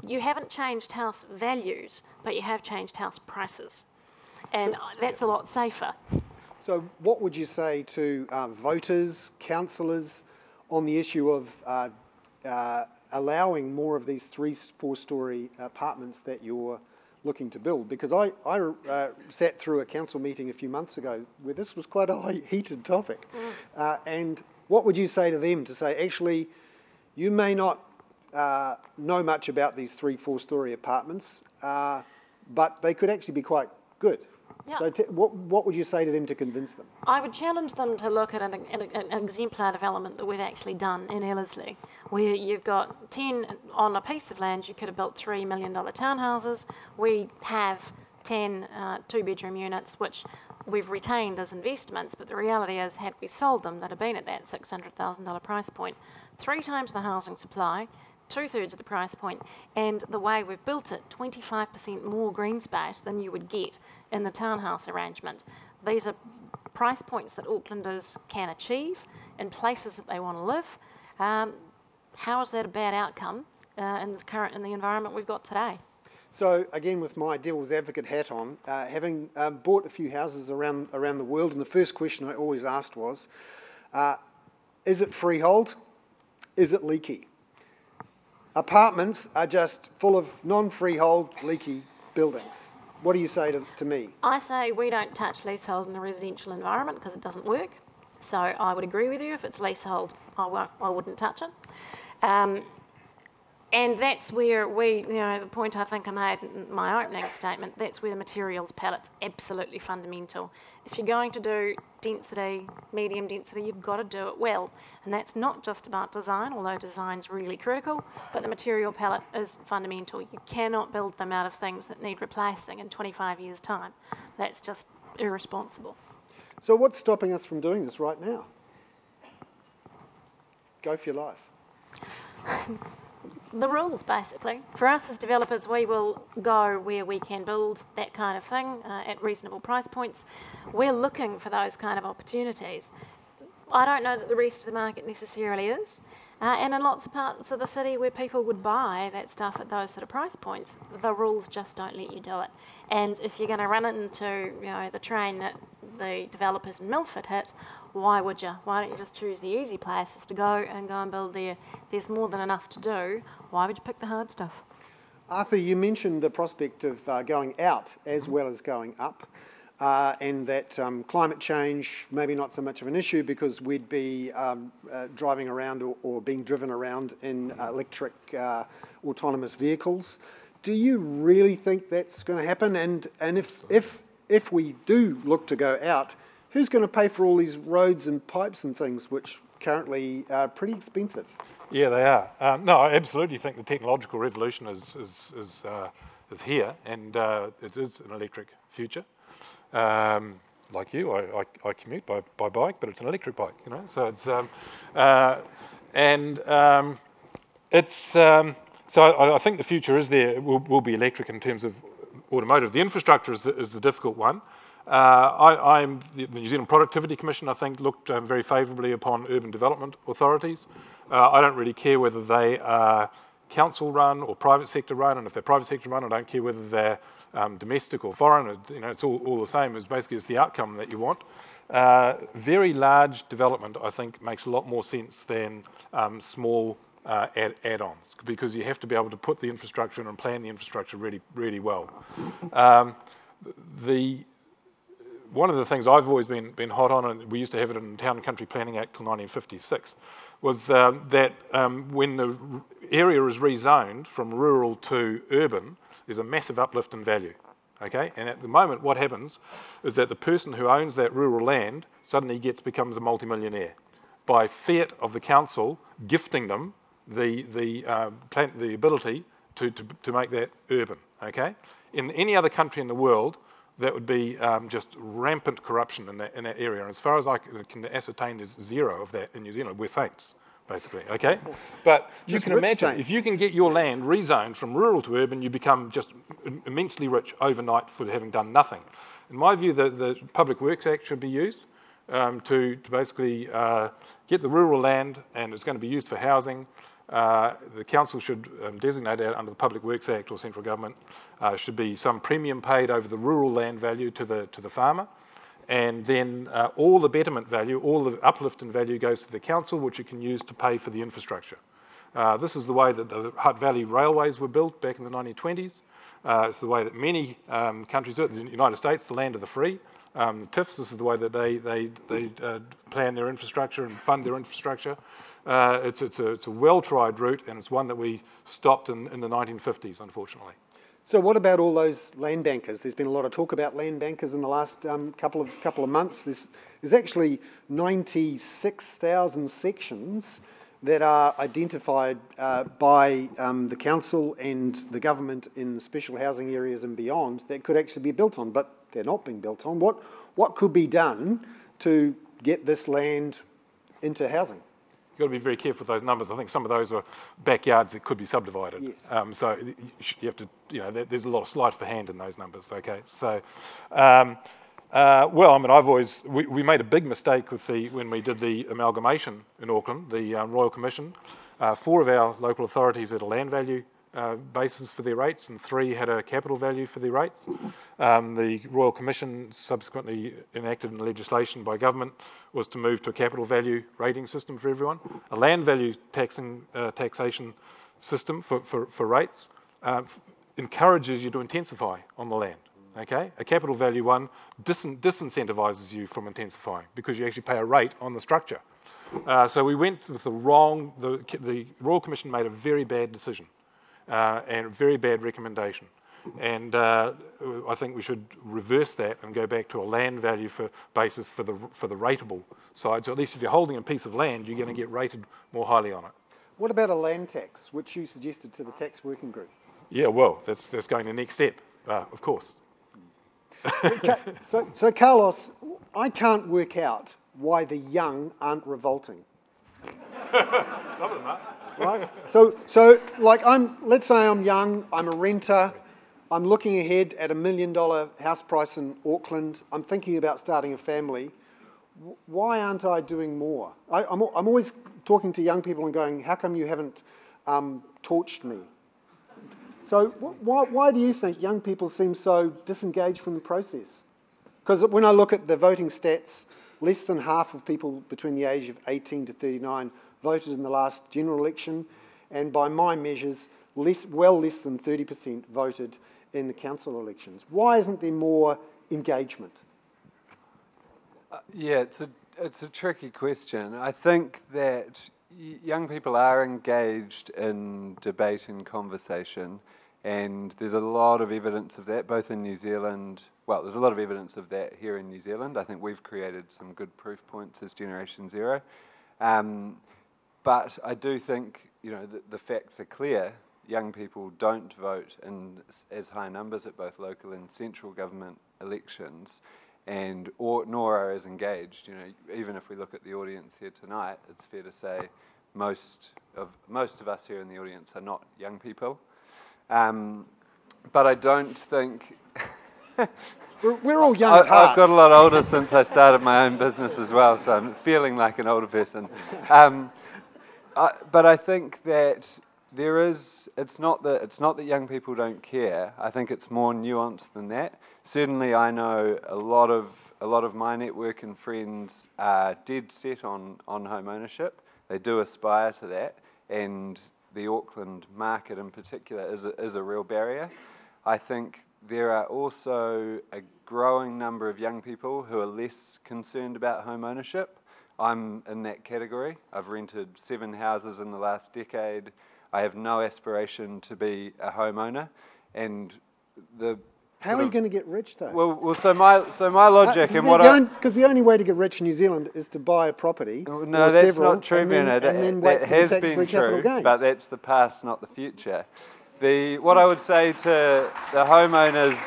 Speaker 2: you haven't changed house values, but you have changed house prices. And that's a lot safer.
Speaker 1: So what would you say to voters, councillors on the issue of allowing more of these 3-4-storey apartments that you're looking to build? Because I sat through a council meeting a few months ago where this was quite a heated topic. And what would you say to them to say, actually, you may not know much about these 3-4-storey apartments, but they could actually be quite good?
Speaker 2: Yeah.
Speaker 1: So what would you say to them to convince them?
Speaker 2: I would challenge them to look at an exemplar development that we've actually done in Ellerslie, where you've got 10 on a piece of land. You could have built $3 million townhouses. We have 10 two-bedroom units, which we've retained as investments, but the reality is, had we sold them, they'd have been at that $600,000 price point. 3 times the housing supply, 2/3 of the price point, and the way we've built it, 25% more green space than you would get in the townhouse arrangement. These are price points that Aucklanders can achieve in places that they want to live. How is that a bad outcome in the environment we've got today?
Speaker 1: So again, with my devil's advocate hat on, having bought a few houses around the world, and the first question I always asked was, is it freehold? Is it leaky? Apartments are just full of non-freehold, leaky buildings. What do you say to me?
Speaker 2: I say we don't touch leasehold in a residential environment because it doesn't work. So I would agree with you. If it's leasehold, I wouldn't touch it. And that's where the point I think I made in my opening statement, that's where the materials palette's absolutely fundamental. If you're going to do density, medium density, you've got to do it well. And that's not just about design, although design's really critical, but the material palette is fundamental. You cannot build them out of things that need replacing in 25 years' time. That's just irresponsible.
Speaker 1: So what's stopping us from doing this right now? Go for your life.
Speaker 2: The rules, basically. For us as developers, we will go where we can build that kind of thing at reasonable price points. We're looking for those kind of opportunities. I don't know that the rest of the market necessarily is. And in lots of parts of the city where people would buy that stuff at those sort of price points, the rules just don't let you do it. And if you're going to run into the train that the developers in Milford hit, why would you? Why don't you just choose the easy places to go and build there? There's more than enough to do. Why would you pick the hard stuff?
Speaker 1: Arthur, you mentioned the prospect of going out as well as going up, and that climate change maybe not so much of an issue because we'd be driving around or being driven around in electric autonomous vehicles. Do you really think that's going to happen? And if we do look to go out, who's going to pay for all these roads and pipes and things, which currently are pretty expensive?
Speaker 9: Yeah, they are. No, I absolutely think the technological revolution is is here, and it is an electric future. Like you, I commute by bike, but it's an electric bike, you know. So it's so I think the future is there. It will be electric in terms of automotive. The infrastructure is the difficult one. I'm the New Zealand Productivity Commission, I think, looked very favourably upon urban development authorities. I don't really care whether they are council run or private sector run, and if they're private sector run, I don't care whether they're domestic or foreign. It's all the same. It's basically it's the outcome that you want. Very large development, I think, makes a lot more sense than small add-ons, because you have to be able to put the infrastructure in and plan the infrastructure really, really well. One of the things I've always been hot on, and we used to have it in the Town and Country Planning Act till 1956, was that when the area is rezoned from rural to urban, there's a massive uplift in value. Okay, and at the moment, what happens is that the person who owns that rural land suddenly becomes a multimillionaire by fiat of the council gifting them the ability to make that urban. Okay, in any other country in the world, that would be just rampant corruption in that area. And as far as I can ascertain, there's zero of that in New Zealand. We're saints, basically, okay? But you can imagine, if you can get your land rezoned from rural to urban, you become just immensely rich overnight for having done nothing. In my view, the Public Works Act should be used to basically get the rural land, and it's going to be used for housing. The council should designate that under the Public Works Act, or central government should be some premium paid over the rural land value to the farmer, and then all the betterment value, all the uplift in value goes to the council, which it can use to pay for the infrastructure. This is the way that the Hutt Valley railways were built back in the 1920s. It's the way that many countries do it. In the United States, the land of the free. The TIFs, this is the way that they plan their infrastructure and fund their infrastructure. It's a well-tried route, and it's one that we stopped in the 1950s, unfortunately.
Speaker 1: So what about all those land bankers? There's been a lot of talk about land bankers in the last couple of months. There's actually 96,000 sections that are identified by the council and the government in special housing areas and beyond that could actually be built on, but they're not being built on. What could be done to get this land into housing?
Speaker 9: You've got to be very careful with those numbers. I think some of those are backyards that could be subdivided.
Speaker 1: Yes.
Speaker 9: So you have to, there's a lot of sleight of hand in those numbers. Okay. So, well, I mean, we made a big mistake when we did the amalgamation in Auckland, the Royal Commission. 4 of our local authorities had a land value basis for their rates, and 3 had a capital value for their rates. The Royal Commission subsequently enacted in legislation by government was to move to a capital value rating system for everyone. A land value taxation system for rates encourages you to intensify on the land. Okay, a capital value one disincentivises you from intensifying because you actually pay a rate on the structure. So we went with the Royal Commission made a very bad decision and a very bad recommendation. And I think we should reverse that and go back to a land value basis for the rateable side. So at least if you're holding a piece of land, you're going to get rated more highly on it. What about a land tax, which you suggested to the tax working group? Yeah, well, that's going the next step, of course. So Carlos, I can't work out why the young aren't revolting. Some of them are.
Speaker 1: Right? So like let's say I'm young, I'm a renter, I'm looking ahead at $1 million house price in Auckland, I'm thinking about starting a family. Why aren't I doing more? I'm always talking to young people and going, how come you haven't torched me? So why do you think young people seem so disengaged from the process? Because when I look at the voting stats, less than half of people between the age of 18 to 39 voted in the last general election, and by my measures, well less than 30% voted in the council elections. Why isn't there more engagement?
Speaker 10: Yeah, it's a tricky question. I think that young people are engaged in debate and conversation, and there's a lot of evidence of that, both in New Zealand. Well, there's a lot of evidence of that here in New Zealand. I think we've created some good proof points as Generation Zero. But I do think, the facts are clear. young people don't vote in as high numbers at both local and central government elections, nor are as engaged. You know, even if we look at the audience here tonight, it's fair to say most of us here in the audience are not young people. But I don't think
Speaker 1: we're all young at heart.
Speaker 10: I've got a lot older since I started my own business as well, so I'm feeling like an older person. But I think that it's not that young people don't care. I think it's more nuanced than that. Certainly, I know a lot of my network and friends are dead set on home ownership. They do aspire to that, and the Auckland market in particular is a real barrier. I think there are also a growing number of young people who are less concerned about home ownership. I'm in that category. I've rented 7 houses in the last decade. I have no aspiration to be a homeowner, and
Speaker 1: how are you going to get rich, though?
Speaker 10: Well, so my logic and what
Speaker 1: because the only way to get rich in New Zealand is to buy a property.
Speaker 10: No, that's not true, Bernard.
Speaker 1: That has been true,
Speaker 10: but that's the past, not the future. What I would say to the homeowners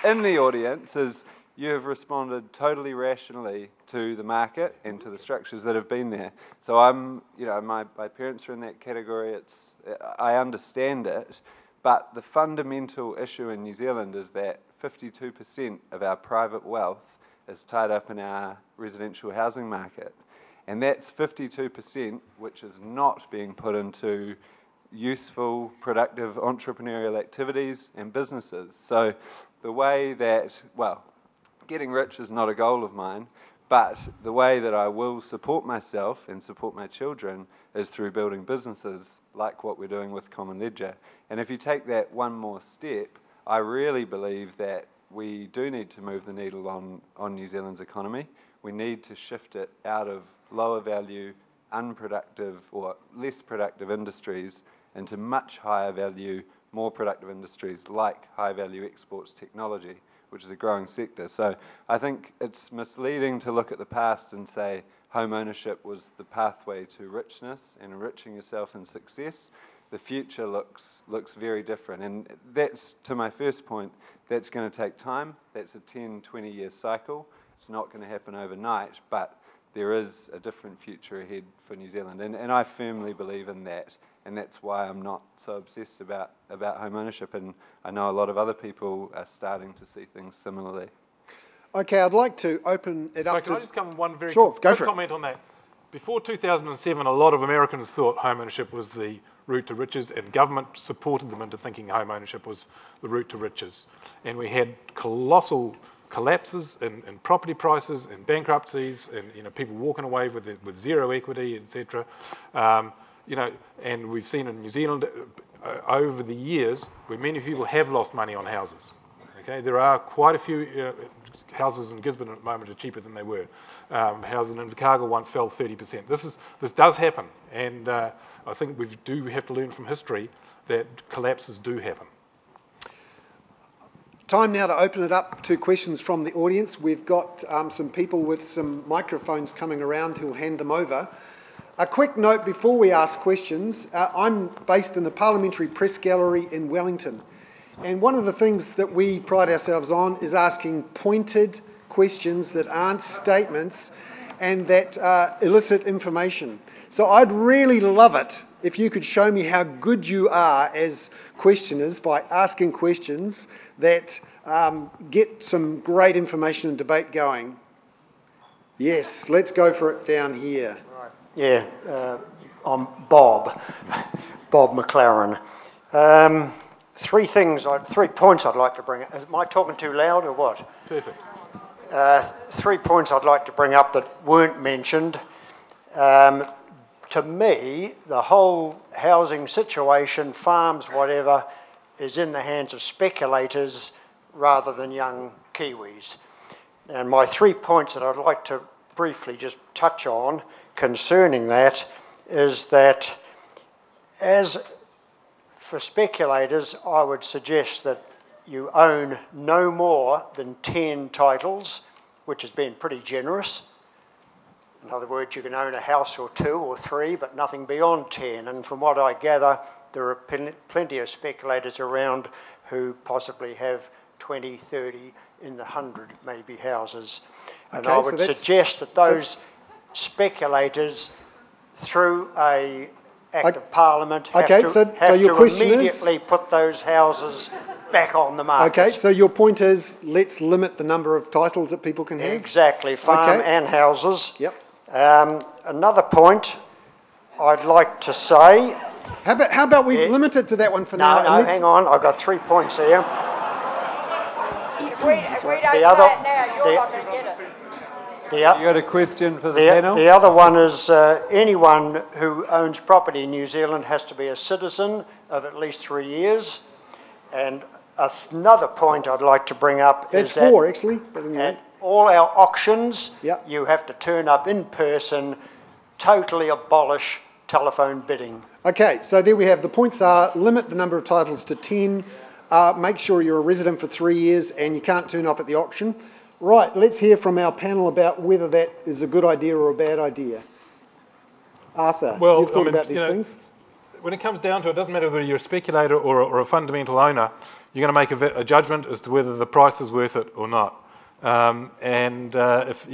Speaker 10: in the audience is you have responded totally rationally to the market and to the structures that have been there. So my parents are in that category. I understand it, but the fundamental issue in New Zealand is that 52% of our private wealth is tied up in our residential housing market, and that's 52% which is not being put into useful, productive entrepreneurial activities and businesses. So the way that, getting rich is not a goal of mine, but the way that I will support myself and support my children is through building businesses like what we're doing with Common Ledger. And if you take that one more step, I really believe that we do need to move the needle on New Zealand's economy. We need to shift it out of lower value, unproductive or less productive industries into much higher value, more productive industries like high value exports technology, which is a growing sector. So I think it's misleading to look at the past and say home ownership was the pathway to richness and enriching yourself in success. The future looks very different, and that's, to my first point, that's going to take time. That's a 10, 20-year cycle. It's not going to happen overnight, but there is a different future ahead for New Zealand, and I firmly believe in that, and that's why I'm not so obsessed about home ownership, and I know a lot of other people are starting to see things similarly.
Speaker 1: Okay, I'd like to open it up.
Speaker 9: Can I just come with one very
Speaker 1: quick
Speaker 9: comment on that? Before 2007, a lot of Americans thought home ownership was the route to riches, and government supported them into thinking home ownership was the route to riches. And we had colossal collapses in property prices and bankruptcies, and people walking away with zero equity, etc. And we've seen in New Zealand over the years where many people have lost money on houses. Okay, there are quite a few houses in Gisborne at the moment are cheaper than they were. Houses in Invercargill once fell 30%. This does happen, and I think we do have to learn from history that collapses do happen.
Speaker 1: Time now to open it up to questions from the audience. We've got some people with some microphones coming around who'll hand them over. A quick note before we ask questions. I'm based in the Parliamentary Press Gallery in Wellington. And one of the things that we pride ourselves on is asking pointed questions that aren't statements and that elicit information. So I'd really love it if you could show me how good you are as questioners by asking questions that get some great information and debate going. Yes, let's go for it down here.
Speaker 11: Right. Yeah, I'm Bob McLaren. 3 points I'd like to bring up. Am I talking too loud or what?
Speaker 9: Perfect.
Speaker 11: 3 points I'd like to bring up that weren't mentioned. To me, the whole housing situation, farms, whatever, is in the hands of speculators rather than young Kiwis. And my 3 points that I'd like to briefly just touch on concerning that is that for speculators, I would suggest that you own no more than 10 titles, which has been pretty generous. In other words, you can own a house or 2 or 3, but nothing beyond 10. And from what I gather, there are plenty of speculators around who possibly have 20, 30, in the 100 maybe houses. And
Speaker 1: Okay,
Speaker 11: I would suggest that those speculators, through a Act of Parliament, have to immediately put those houses back on the market.
Speaker 1: Okay, so your point is, let's limit the number of titles that people can have?
Speaker 11: Exactly, farm and houses.
Speaker 1: Yep.
Speaker 11: Another point I'd like to say...
Speaker 1: How about we limit it to that one for now?
Speaker 11: No, hang on, I've got 3 points here.
Speaker 12: If we don't say it now, you're not going to get it.
Speaker 10: You got a question for the panel?
Speaker 11: The other one is anyone who owns property in New Zealand has to be a citizen of at least 3 years. And another point I'd like to bring up
Speaker 1: is
Speaker 11: that
Speaker 1: 4, actually.
Speaker 11: at all our auctions, you have to turn up in person, totally abolish telephone bidding.
Speaker 1: Okay, so there we have. The points are limit the number of titles to 10, make sure you're a resident for 3 years and you can't turn up at the auction. Right, let's hear from our panel about whether that is a good idea or a bad idea. Arthur, you've thought about these things?
Speaker 9: When it comes down to it, it doesn't matter whether you're a speculator or a fundamental owner, you're going to make a judgment as to whether the price is worth it or not. If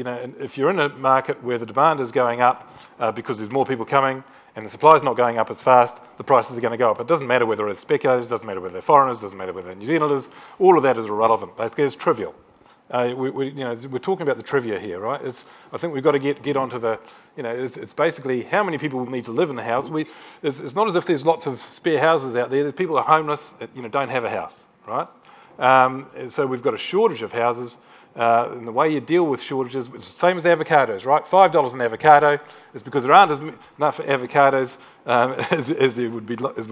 Speaker 9: you're in a market where the demand is going up because there's more people coming and the supply is not going up as fast, the prices are going to go up. It doesn't matter whether it's speculators, doesn't matter whether they're foreigners, doesn't matter whether they're New Zealanders. All of that is irrelevant. Basically, it's trivial. We're talking about the trivia here, right? I think we've got to get onto the, it's basically how many people need to live in the house. It's not as if there's lots of spare houses out there. There's people who are homeless, don't have a house, right? So we've got a shortage of houses. And the way you deal with shortages, it's the same as avocados, right? $5 an avocado is because there aren't enough avocados as we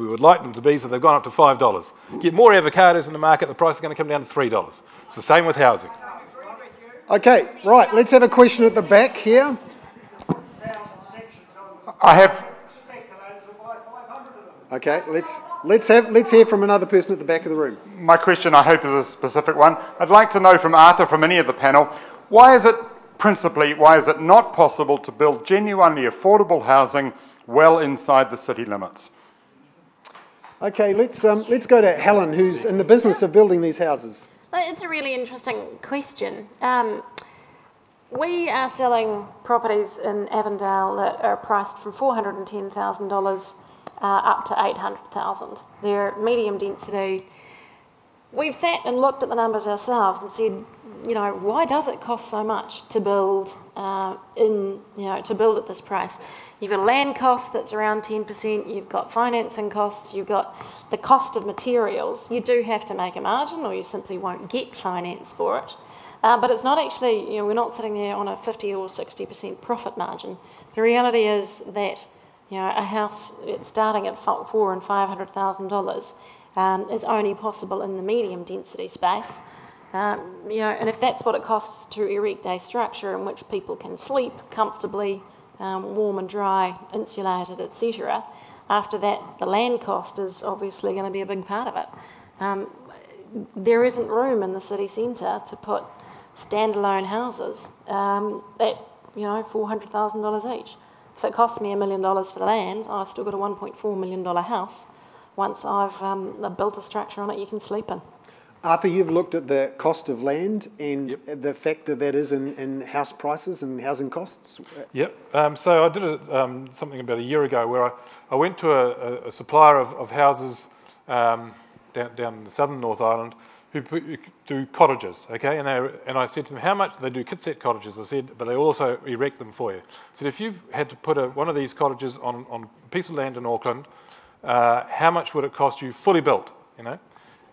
Speaker 9: would like them to be, so they've gone up to $5. Get more avocados in the market, the price is going to come down to $3. It's the same with housing.
Speaker 1: Okay, right, let's have a question at the back here.
Speaker 13: I have...
Speaker 1: Okay, let's hear from another person at the back of the room.
Speaker 13: My question, I hope, is a specific one. I'd like to know from Arthur, from any of the panel, why is it not possible to build genuinely affordable housing well inside the city limits?
Speaker 1: Okay, let's go to Helen, who's in the business of building these houses.
Speaker 2: It's a really interesting question. We are selling properties in Avondale that are priced from $410,000 up to $800,000. They're medium density. We've sat and looked at the numbers ourselves and said, why does it cost so much to build at this price? You've got a land cost that's around 10%, you've got financing costs, you've got the cost of materials. You do have to make a margin or you simply won't get finance for it. But it's not actually, we're not sitting there on a 50 or 60% profit margin. The reality is that a house starting at $400,000 and $500,000 is only possible in the medium density space. And if that's what it costs to erect a structure in which people can sleep comfortably, warm and dry, insulated, etc., after that the land cost is obviously going to be a big part of it. There isn't room in the city centre to put standalone houses at $400,000 each. If it costs me $1 million for the land, I've still got a $1.4 million house. Once I've built a structure on it you can sleep in.
Speaker 1: Arthur, you've looked at the cost of land and the factor that is in house prices and housing costs?
Speaker 9: Yep. So I did something about a year ago where I went to a supplier of houses down in the southern North Island who do cottages, okay? And I said to them, how much? They do kit-set cottages, I said, but they also erect them for you. So if you had to put one of these cottages on a piece of land in Auckland, how much would it cost you fully built,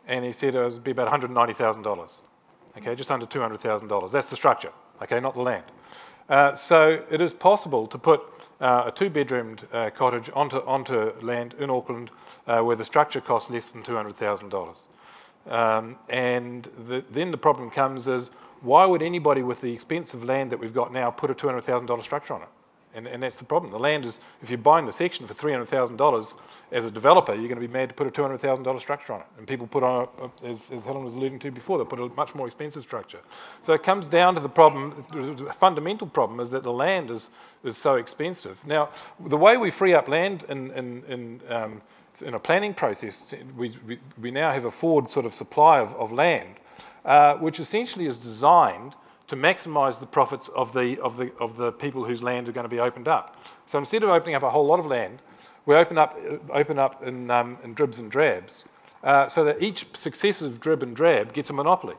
Speaker 9: And he said it would be about $190,000, okay, just under $200,000. That's the structure, okay, not the land. So it is possible to put a two-bedroomed cottage onto land in Auckland where the structure costs less than $200,000. Then the problem comes is, why would anybody with the expensive land that we've got now put a $200,000 structure on it? And that's the problem. The land is, if you're buying the section for $300,000 as a developer, you're going to be mad to put a $200,000 structure on it. And people put on, as Helen was alluding to before, they put a much more expensive structure. So it comes down to the problem, the fundamental problem is that the land is so expensive. Now, the way we free up land in a planning process, we now have a forward sort of supply of land, which essentially is designed to maximise the profits of the people whose land are going to be opened up. So instead of opening up a whole lot of land, we open up in dribs and drabs, so that each successive drib and drab gets a monopoly.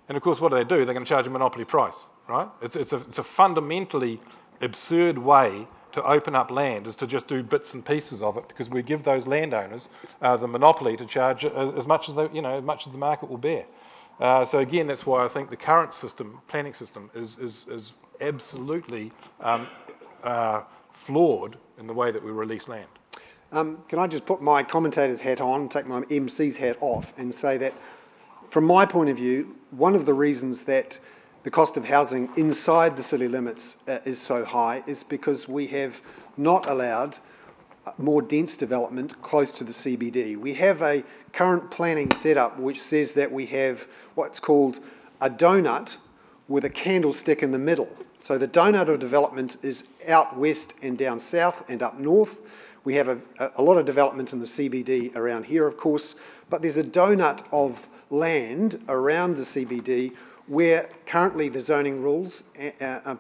Speaker 9: And of course, what do? They're going to charge a monopoly price, right? It's a fundamentally absurd way to open up land, is to just do bits and pieces of it, because we give those landowners the monopoly to charge as much as the market will bear. So again, that's why I think the current system, planning system, is absolutely flawed in the way that we release land.
Speaker 1: Can I just put my commentator's hat on, take my MC's hat off, and say that, from my point of view, one of the reasons that the cost of housing inside the city limits is so high is because we have not allowed more dense development close to the CBD. We have a current planning setup which says that we have what's called a donut with a candlestick in the middle. So the donut of development is out west and down south and up north. We have a lot of development in the CBD around here, of course, but there's a donut of land around the CBD where currently the zoning rules,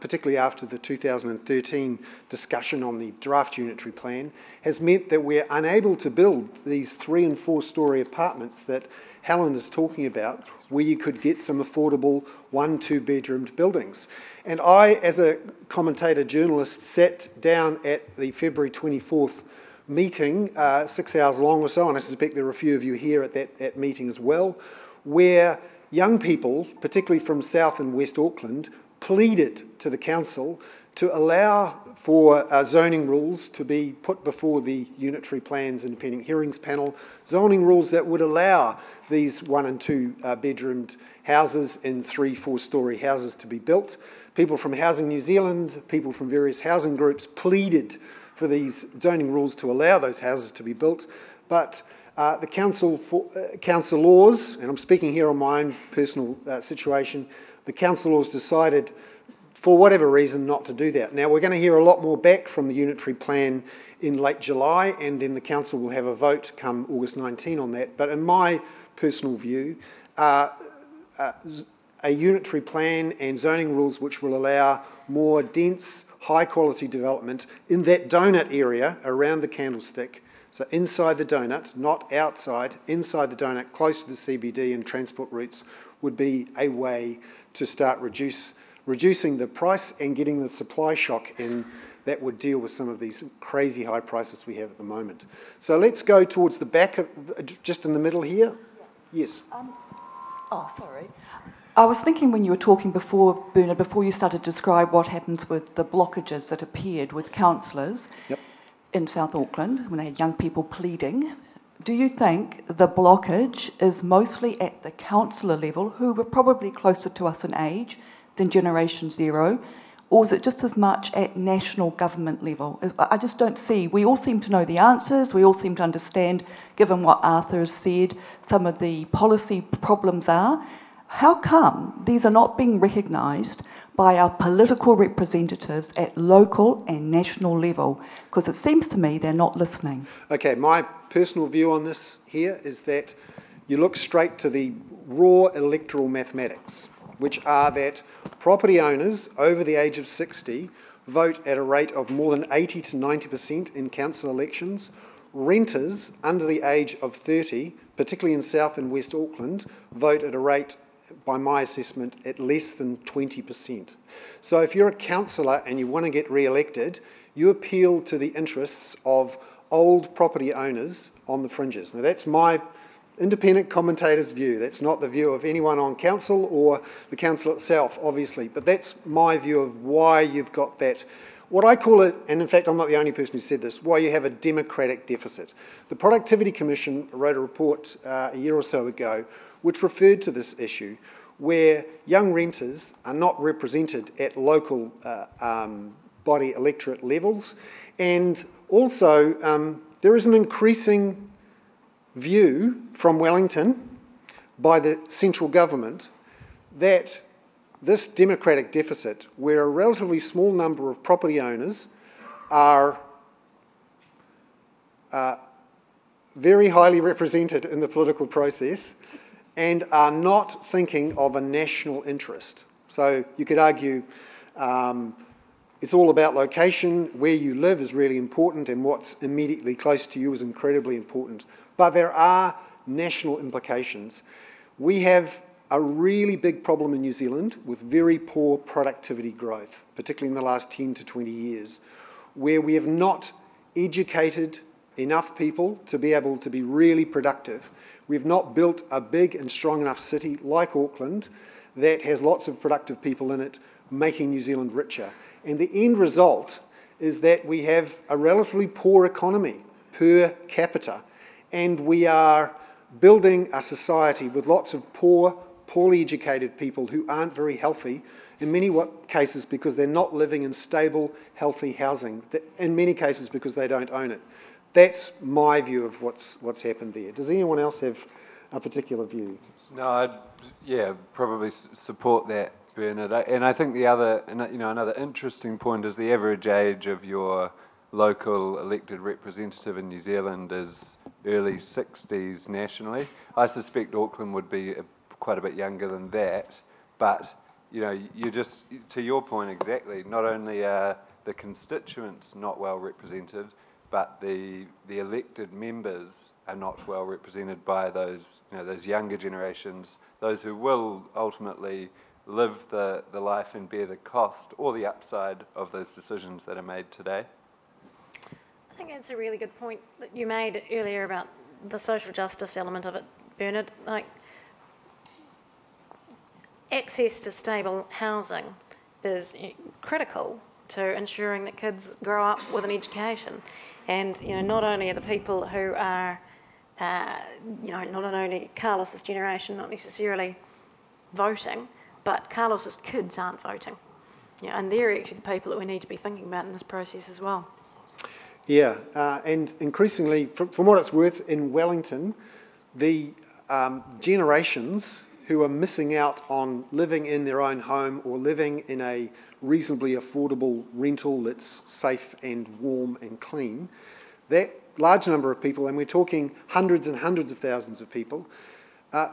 Speaker 1: particularly after the 2013 discussion on the draft unitary plan, has meant that we're unable to build these 3- and 4-storey apartments that Helen is talking about, where you could get some affordable 1- 2-bedroomed buildings. And I, as a commentator journalist, sat down at the February 24th meeting, 6 hours long or so, and I suspect there are a few of you here at that meeting as well, where young people, particularly from South and West Auckland, pleaded to the council to allow for zoning rules to be put before the Unitary Plans Independent Hearings Panel, zoning rules that would allow these 1- and 2-bedroomed houses and 3- 4-storey houses to be built. People from Housing New Zealand, people from various housing groups pleaded for these zoning rules to allow those houses to be built, but the council laws, and I'm speaking here on my own personal situation, the council laws decided, for whatever reason, not to do that. Now, we're going to hear a lot more back from the unitary plan in late July, and then the council will have a vote come August 19 on that. But in my personal view, a unitary plan and zoning rules which will allow more dense, high-quality development in that donut area around the candlestick. So inside the donut, not outside, inside the donut, close to the CBD and transport routes, would be a way to start reducing the price and getting the supply shock in that would deal with some of these crazy high prices we have at the moment. So let's go towards the back, just in the middle here. Yes.
Speaker 14: Sorry. I was thinking when you were talking before, Bernard, before you started to describe what happens with the blockages that appeared with councillors. Yep. In South Auckland, when they had young people pleading, do you think the blockage is mostly at the councillor level, who were probably closer to us in age than Generation Zero, or is it just as much at national government level? I just don't see. We all seem to know the answers, we all seem to understand, given what Arthur has said, some of the policy problems are. How come these are not being recognised by our political representatives at local and national level? Because it seems to me they're not listening.
Speaker 1: Okay, my personal view on this here is that you look straight to the raw electoral mathematics, which are that property owners over the age of 60 vote at a rate of more than 80 to 90% in council elections. Renters under the age of 30, particularly in South and West Auckland, vote at a rate, by my assessment, at less than 20%. So if you're a councillor and you want to get re-elected, you appeal to the interests of old property owners on the fringes. Now that's my independent commentator's view. That's not the view of anyone on council or the council itself, obviously, but that's my view of why you've got that, what I call it, and in fact I'm not the only person who said this, why you have a democratic deficit. The Productivity Commission wrote a report a year or so ago which referred to this issue, where young renters are not represented at local body electorate levels. And also, there is an increasing view from Wellington by the central government that this democratic deficit, where a relatively small number of property owners are very highly represented in the political process and are not thinking of a national interest. So you could argue it's all about location. Where you live is really important, and what's immediately close to you is incredibly important. But there are national implications. We have a really big problem in New Zealand with very poor productivity growth, particularly in the last 10 to 20 years, where we have not educated enough people to be able to be really productive. We've not built a big and strong enough city like Auckland that has lots of productive people in it, making New Zealand richer. And the end result is that we have a relatively poor economy per capita, and we are building a society with lots of poorly educated people who aren't very healthy, in many cases because they're not living in stable, healthy housing, in many cases because they don't own it. That's my view of what's happened there. Does anyone else have a particular view?
Speaker 10: No, I'd probably support that, Bernard. And I think the other, another interesting point is the average age of your local elected representative in New Zealand is early 60s nationally. I suspect Auckland would be quite a bit younger than that, but you just, to your point exactly, not only are the constituents not well represented, but the elected members are not well represented by those younger generations, those who will ultimately live the life and bear the cost or the upside of those decisions that are made today.
Speaker 2: I think that's a really good point that you made earlier about the social justice element of it, Bernard. Like, access to stable housing is critical to ensuring that kids grow up with an education. And not only are the people who are, not only Carlos's generation not necessarily voting, but Carlos's kids aren't voting. And they're actually the people that we need to be thinking about in this process as well.
Speaker 1: Yeah, and increasingly, from what it's worth, in Wellington, the generations who are missing out on living in their own home or living in a reasonably affordable rental that's safe and warm and clean, that large number of people, and we're talking hundreds and hundreds of thousands of people,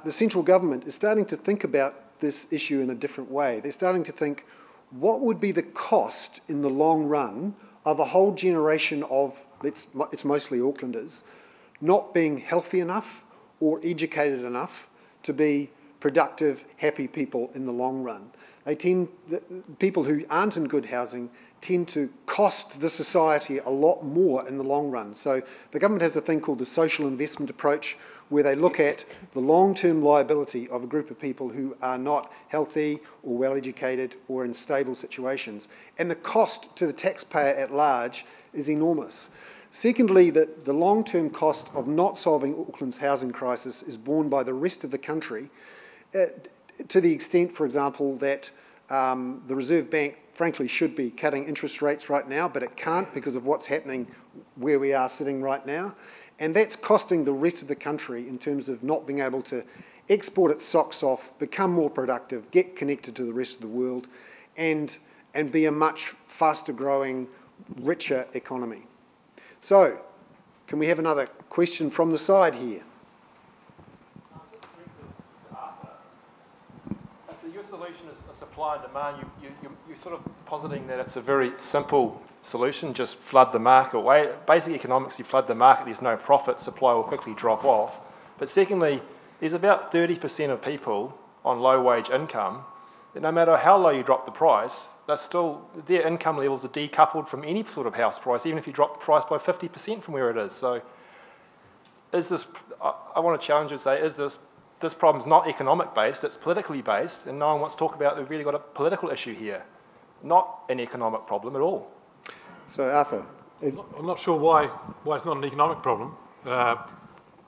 Speaker 1: the central government is starting to think about this issue in a different way. They're starting to think, what would be the cost in the long run of a whole generation of, it's mostly Aucklanders, not being healthy enough or educated enough to be productive, happy people in the long run. People who aren't in good housing tend to cost the society a lot more in the long run. So the government has a thing called the social investment approach, where they look at the long-term liability of a group of people who are not healthy or well-educated or in stable situations. And the cost to the taxpayer at large is enormous. Secondly, the long-term cost of not solving Auckland's housing crisis is borne by the rest of the country, to the extent, for example, that the Reserve Bank, frankly, should be cutting interest rates right now, but it can't because of what's happening where we are sitting right now. And that's costing the rest of the country in terms of not being able to export its socks off, become more productive, get connected to the rest of the world, and be a much faster growing, richer economy. So, can we have another question from the side here?
Speaker 15: So your solution is a supply and demand. You're sort of positing that it's a very simple solution, just flood the market away. Basic economics, you flood the market, there's no profit, supply will quickly drop off. But secondly, there's about 30% of people on low wage income that no matter how low you drop the price, their income levels are decoupled from any sort of house price, even if you drop the price by 50% from where it is. So I want to challenge you and say, this problem's not economic based, it's politically based, and no one wants to talk about we've really got a political issue here, not an economic problem at all.
Speaker 1: So Arthur,
Speaker 9: I'm not sure why it's not an economic problem. $1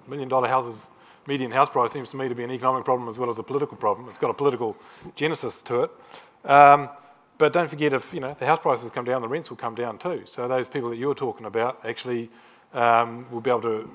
Speaker 9: million houses, median house price seems to me to be an economic problem as well as a political problem. It's got a political genesis to it. But don't forget, if the house prices come down, the rents will come down too. So those people that you're talking about actually will be able to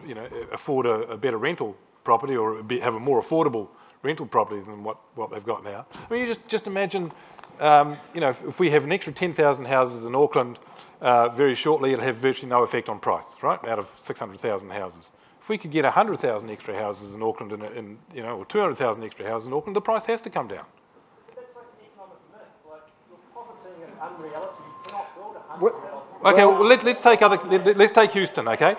Speaker 9: afford a better rental property, or have a more affordable rental property than what they've got now. I mean, you just imagine, if we have an extra 10,000 houses in Auckland, very shortly it'll have virtually no effect on price, right? Out of 600,000 houses. If we could get 100,000 extra houses in Auckland, or 200,000 extra houses in Auckland, the price has to come down.
Speaker 15: That's like an economic myth. Like, you're profiting an unreality. You cannot build 100,000.
Speaker 9: Okay, well, let's take Houston, okay?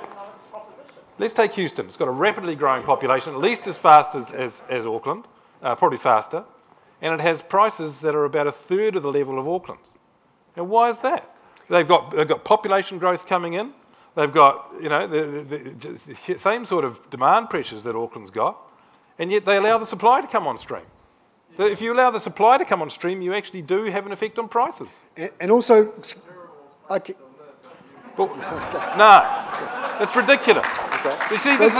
Speaker 9: Let's take Houston. It's got a rapidly growing population, at least as fast as Auckland, probably faster, and it has prices that are about a third of the level of Auckland's. Now, why is that? They've got population growth coming in. They've got the same sort of demand pressures that Auckland's got, and yet they allow the supply to come on stream. So if you allow the supply to come on stream, you actually do have an effect on prices.
Speaker 1: And also, okay.
Speaker 9: Well, no, it's ridiculous. Okay. You see, this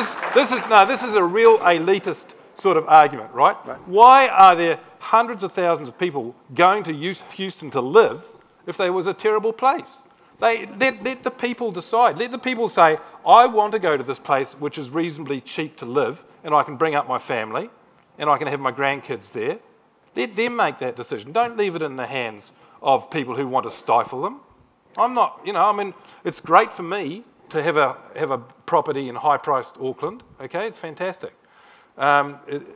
Speaker 9: is a real elitist sort of argument, right? Why are there hundreds of thousands of people going to Houston to live if there was a terrible place? Let the people decide. Let the people say, I want to go to this place which is reasonably cheap to live, and I can bring up my family, and I can have my grandkids there. Let them make that decision. Don't leave it in the hands of people who want to stifle them. I'm not, it's great for me to have a property in high-priced Auckland. Okay, it's fantastic. But it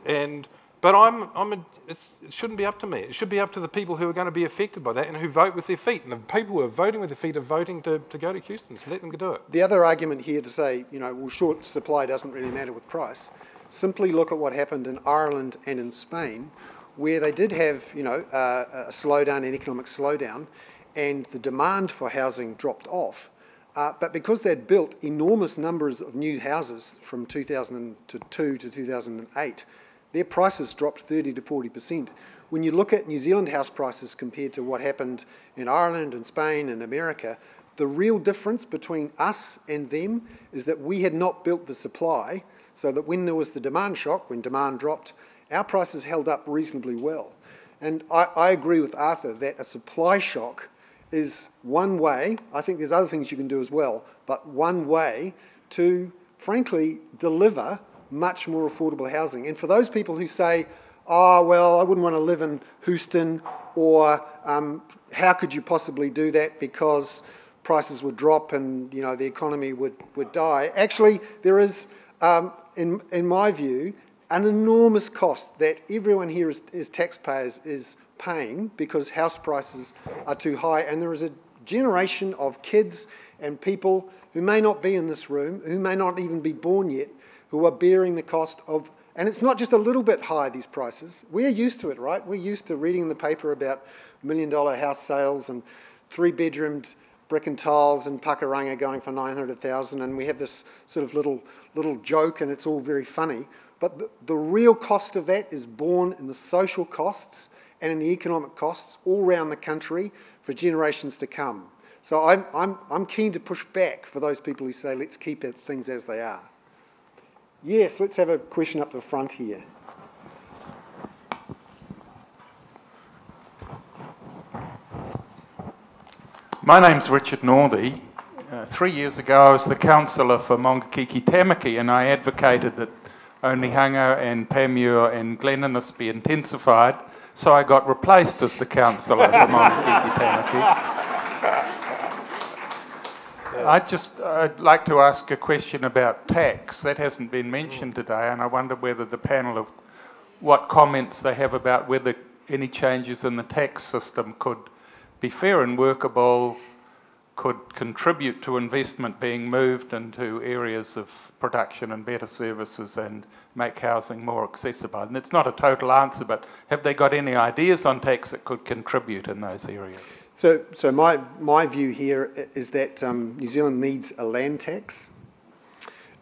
Speaker 9: shouldn't be up to me. It should be up to the people who are going to be affected by that and who vote with their feet. And the people who are voting with their feet are voting to go to Houston, so let them do it.
Speaker 1: The other argument here to say, well, short supply doesn't really matter with price. Simply look at what happened in Ireland and in Spain, where they did have, a slowdown, an economic slowdown, and the demand for housing dropped off. But because they'd built enormous numbers of new houses from 2002 to 2008, their prices dropped 30 to 40%. When you look at New Zealand house prices compared to what happened in Ireland and Spain and America, the real difference between us and them is that we had not built the supply, so that when there was the demand shock, when demand dropped, our prices held up reasonably well. And I agree with Arthur that a supply shock is one way. I think there's other things you can do as well, but one way to, frankly, deliver much more affordable housing. And for those people who say, oh, well, I wouldn't want to live in Houston, or how could you possibly do that because prices would drop and the economy would die. Actually, there is, in my view, an enormous cost that everyone here as taxpayers is paying because house prices are too high, and there is a generation of kids and people who may not be in this room, who may not even be born yet, who are bearing the cost of, and it's not just a little bit high, these prices. We're used to it, right? We're used to reading in the paper about $1 million house sales and 3-bedroomed brick and tiles in Pakuranga going for 900,000, and we have this sort of little joke, and it's all very funny. But the real cost of that is borne in the social costs and in the economic costs all around the country for generations to come. So I'm keen to push back for those people who say, let's keep things as they are. Yes, let's have a question up the front here.
Speaker 16: My name's Richard Northey. 3 years ago I was the councillor for Mongakiki Tamaki, and I advocated that Onehunga and Panmure and Glen Innes be intensified, so I got replaced as the councillor for Mongakiki Tamaki. I'd like to ask a question about tax. That hasn't been mentioned today, and I wonder whether the panel what comments they have about whether any changes in the tax system could be fair and workable, could contribute to investment being moved into areas of production and better services and make housing more accessible. And it's not a total answer, but have they got any ideas on tax that could contribute in those areas?
Speaker 1: So my view here is that New Zealand needs a land tax,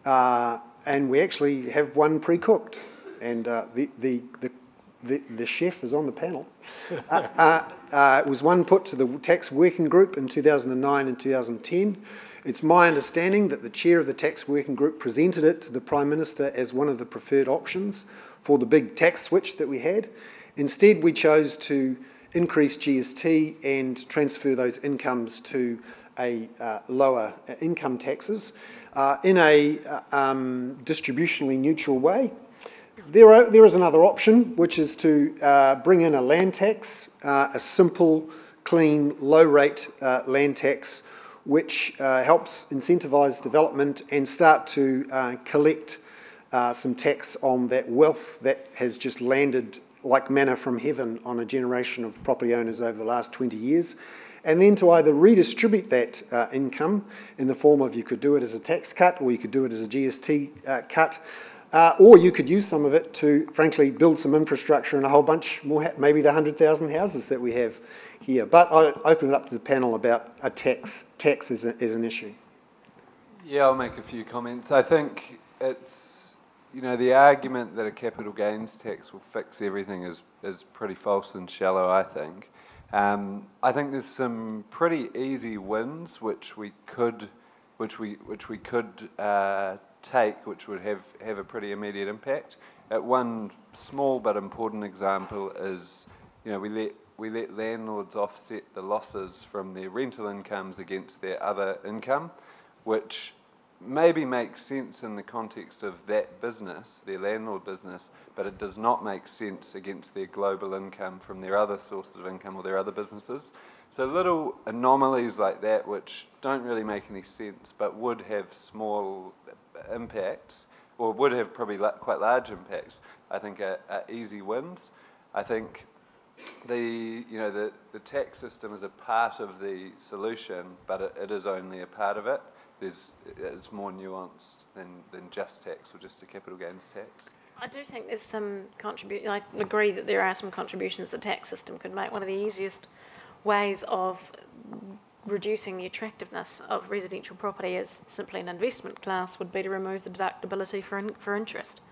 Speaker 1: and we actually have one pre-cooked, and the chef is on the panel. It was one put to the tax working group in 2009 and 2010. It's my understanding that the chair of the tax working group presented it to the Prime Minister as one of the preferred options for the big tax switch that we had. Instead, we chose to increase GST and transfer those incomes to a lower income taxes in a distributionally neutral way. There is another option, which is to bring in a land tax, a simple, clean, low-rate land tax, which helps incentivise development and start to collect some tax on that wealth that has just landed like manna from heaven on a generation of property owners over the last 20 years, and then to either redistribute that income in the form of, you could do it as a tax cut, or you could do it as a GST cut, or you could use some of it to, frankly, build some infrastructure and a whole bunch more, maybe the 100,000 houses that we have here. But I'll open it up to the panel about a tax as an issue.
Speaker 10: Yeah, I'll make a few comments. I think it's, you know, the argument that a capital gains tax will fix everything is pretty false and shallow, I think. I think there's some pretty easy wins which we could take, which would have a pretty immediate impact. One small but important example is, you know, we let landlords offset the losses from their rental incomes against their other income, which maybe makes sense in the context of that business, their landlord business, but it does not make sense against their global income from their other sources of income or their other businesses. So little anomalies like that, which don't really make any sense, but would have small impacts, or would have probably quite large impacts, I think are easy wins. I think the tax system is a part of the solution, but it is only a part of it. It's more nuanced than just tax or just a capital gains tax.
Speaker 2: I do think there's some I agree that there are some contributions the tax system could make. One of the easiest ways of reducing the attractiveness of residential property as simply an investment class would be to remove the deductibility for interest.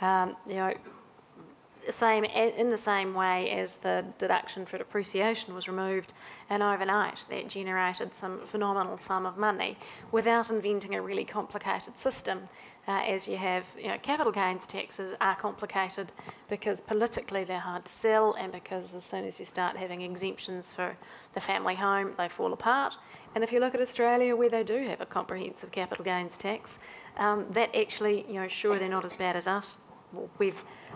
Speaker 2: You know, in the same way as the deduction for depreciation was removed, and overnight that generated some phenomenal sum of money without inventing a really complicated system. As you have, you know, capital gains taxes are complicated because politically they're hard to sell, and because as soon as you start having exemptions for the family home, they fall apart. And if you look at Australia, where they do have a comprehensive capital gains tax, that actually, you know, sure, they're not as bad as us. Well,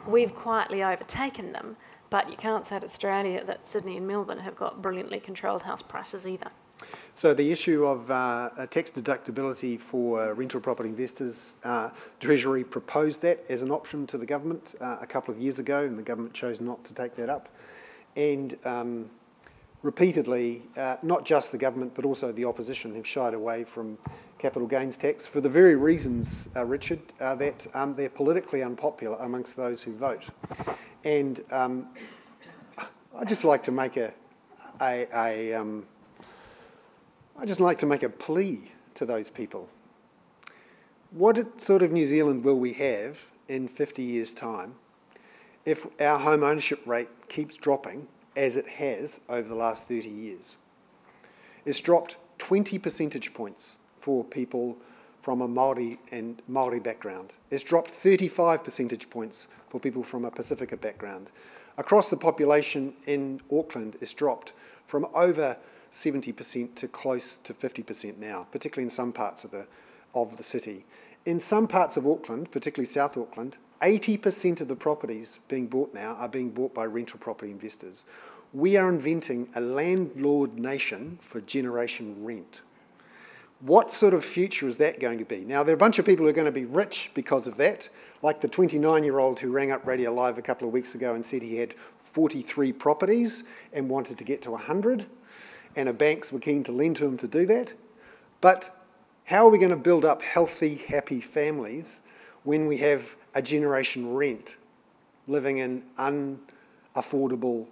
Speaker 2: we've quietly overtaken them, but you can't say to Australia that Sydney and Melbourne have got brilliantly controlled house prices either.
Speaker 1: So the issue of tax deductibility for rental property investors, Treasury proposed that as an option to the government a couple of years ago, and the government chose not to take that up. And repeatedly, not just the government, but also the opposition have shied away from capital gains tax for the very reasons, Richard, that they're politically unpopular amongst those who vote. And I'd just like to make a plea to those people. What sort of New Zealand will we have in 50 years' time if our home ownership rate keeps dropping as it has over the last 30 years? It's dropped 20 percentage points for people from a Māori background. It's dropped 35 percentage points for people from a Pacifica background. Across the population in Auckland, it's dropped from over 70% to close to 50% now, particularly in some parts of the city. In some parts of Auckland, particularly South Auckland, 80% of the properties being bought now are being bought by rental property investors. We are inventing a landlord nation for generation rent. What sort of future is that going to be? Now, there are a bunch of people who are going to be rich because of that, like the 29-year-old who rang up Radio Live a couple of weeks ago and said he had 43 properties and wanted to get to 100, and the banks were keen to lend to him to do that. But how are we going to build up healthy, happy families when we have a generation rent living in unaffordable,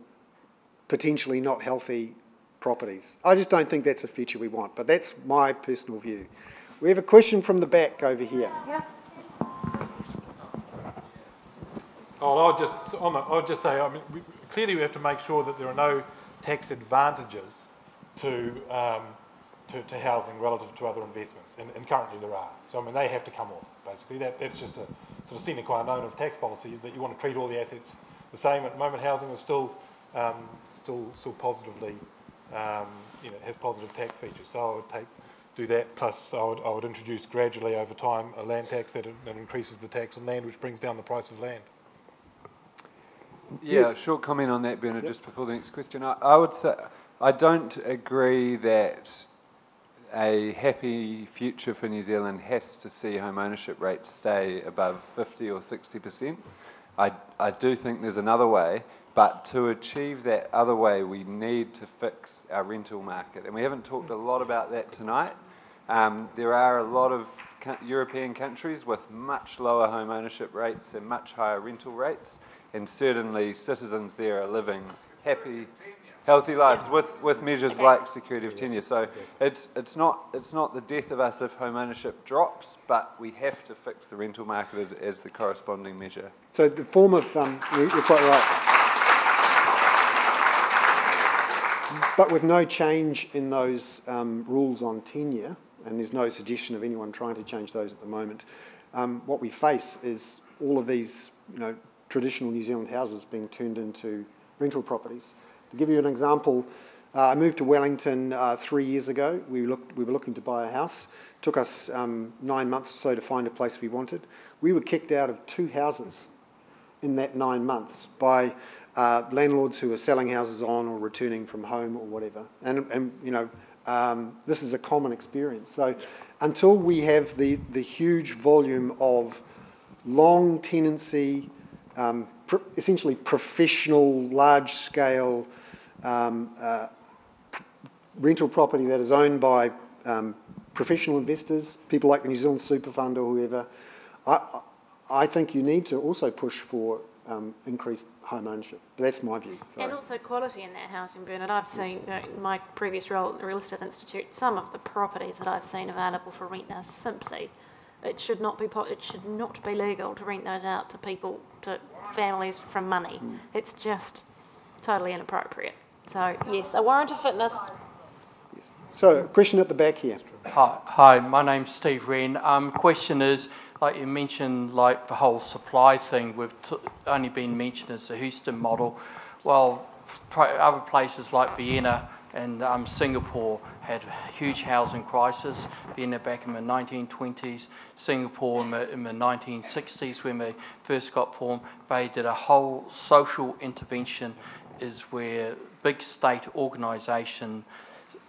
Speaker 1: potentially not healthy properties? I just don't think that's a future we want, but that's my personal view. We have a question from the back over here.
Speaker 2: Yeah.
Speaker 9: I'll just say, I mean, clearly we have to make sure that there are no tax advantages to housing relative to other investments, and currently there are. So I mean, they have to come off, basically. That's just a sort of sine qua non of tax policy, is that you want to treat all the assets the same. At the moment, housing is still still positively, has positive tax features. So I would do that, plus I would introduce gradually over time a land tax that increases the tax on land, which brings down the price of land.
Speaker 10: Yeah,
Speaker 1: Yes.
Speaker 10: a short comment on that, Bernard,
Speaker 1: Yep.
Speaker 10: just before the next question. I would say I don't agree that a happy future for New Zealand has to see home ownership rates stay above 50 or 60%. I do think there's another way, but to achieve that other way, we need to fix our rental market. And we haven't talked a lot about that tonight. There are a lot of European countries with much lower home ownership rates and much higher rental rates. And certainly citizens there are living happy, healthy lives with measures like security of tenure. So it's not the death of us if home ownership drops, but we have to fix the rental market as the corresponding measure.
Speaker 1: So the form of, you're quite right. But with no change in those rules on tenure, and there's no suggestion of anyone trying to change those at the moment, what we face is all of these, traditional New Zealand houses being turned into rental properties. To give you an example, I moved to Wellington 3 years ago. We were looking to buy a house. It took us 9 months or so to find a place we wanted. We were kicked out of 2 houses in that 9 months by landlords who were selling houses on or returning from home or whatever. And this is a common experience. So until we have the huge volume of long tenancy, essentially professional, large-scale rental property that is owned by professional investors, people like the New Zealand Super Fund or whoever, I think you need to also push for increased home ownership. But that's my view. Sorry.
Speaker 2: And also quality in that housing, Bernard. I've seen, in my previous role at the Real Estate Institute, some of the properties that I've seen available for rent now simply, it should not be legal to rent those out to people, to families from money. It's just totally inappropriate. So yes, a warrant of fitness.
Speaker 1: Yes. So question at the back here.
Speaker 17: Hi, my name's Steve Wren. Question is, like you mentioned, like the whole supply thing, we've only been mentioned as the Houston model. Well, other places like Vienna and Singapore had huge housing crisis. Vienna back in the 1920s, Singapore in the 1960s when they first got formed. They did a whole social intervention, is where big state organisation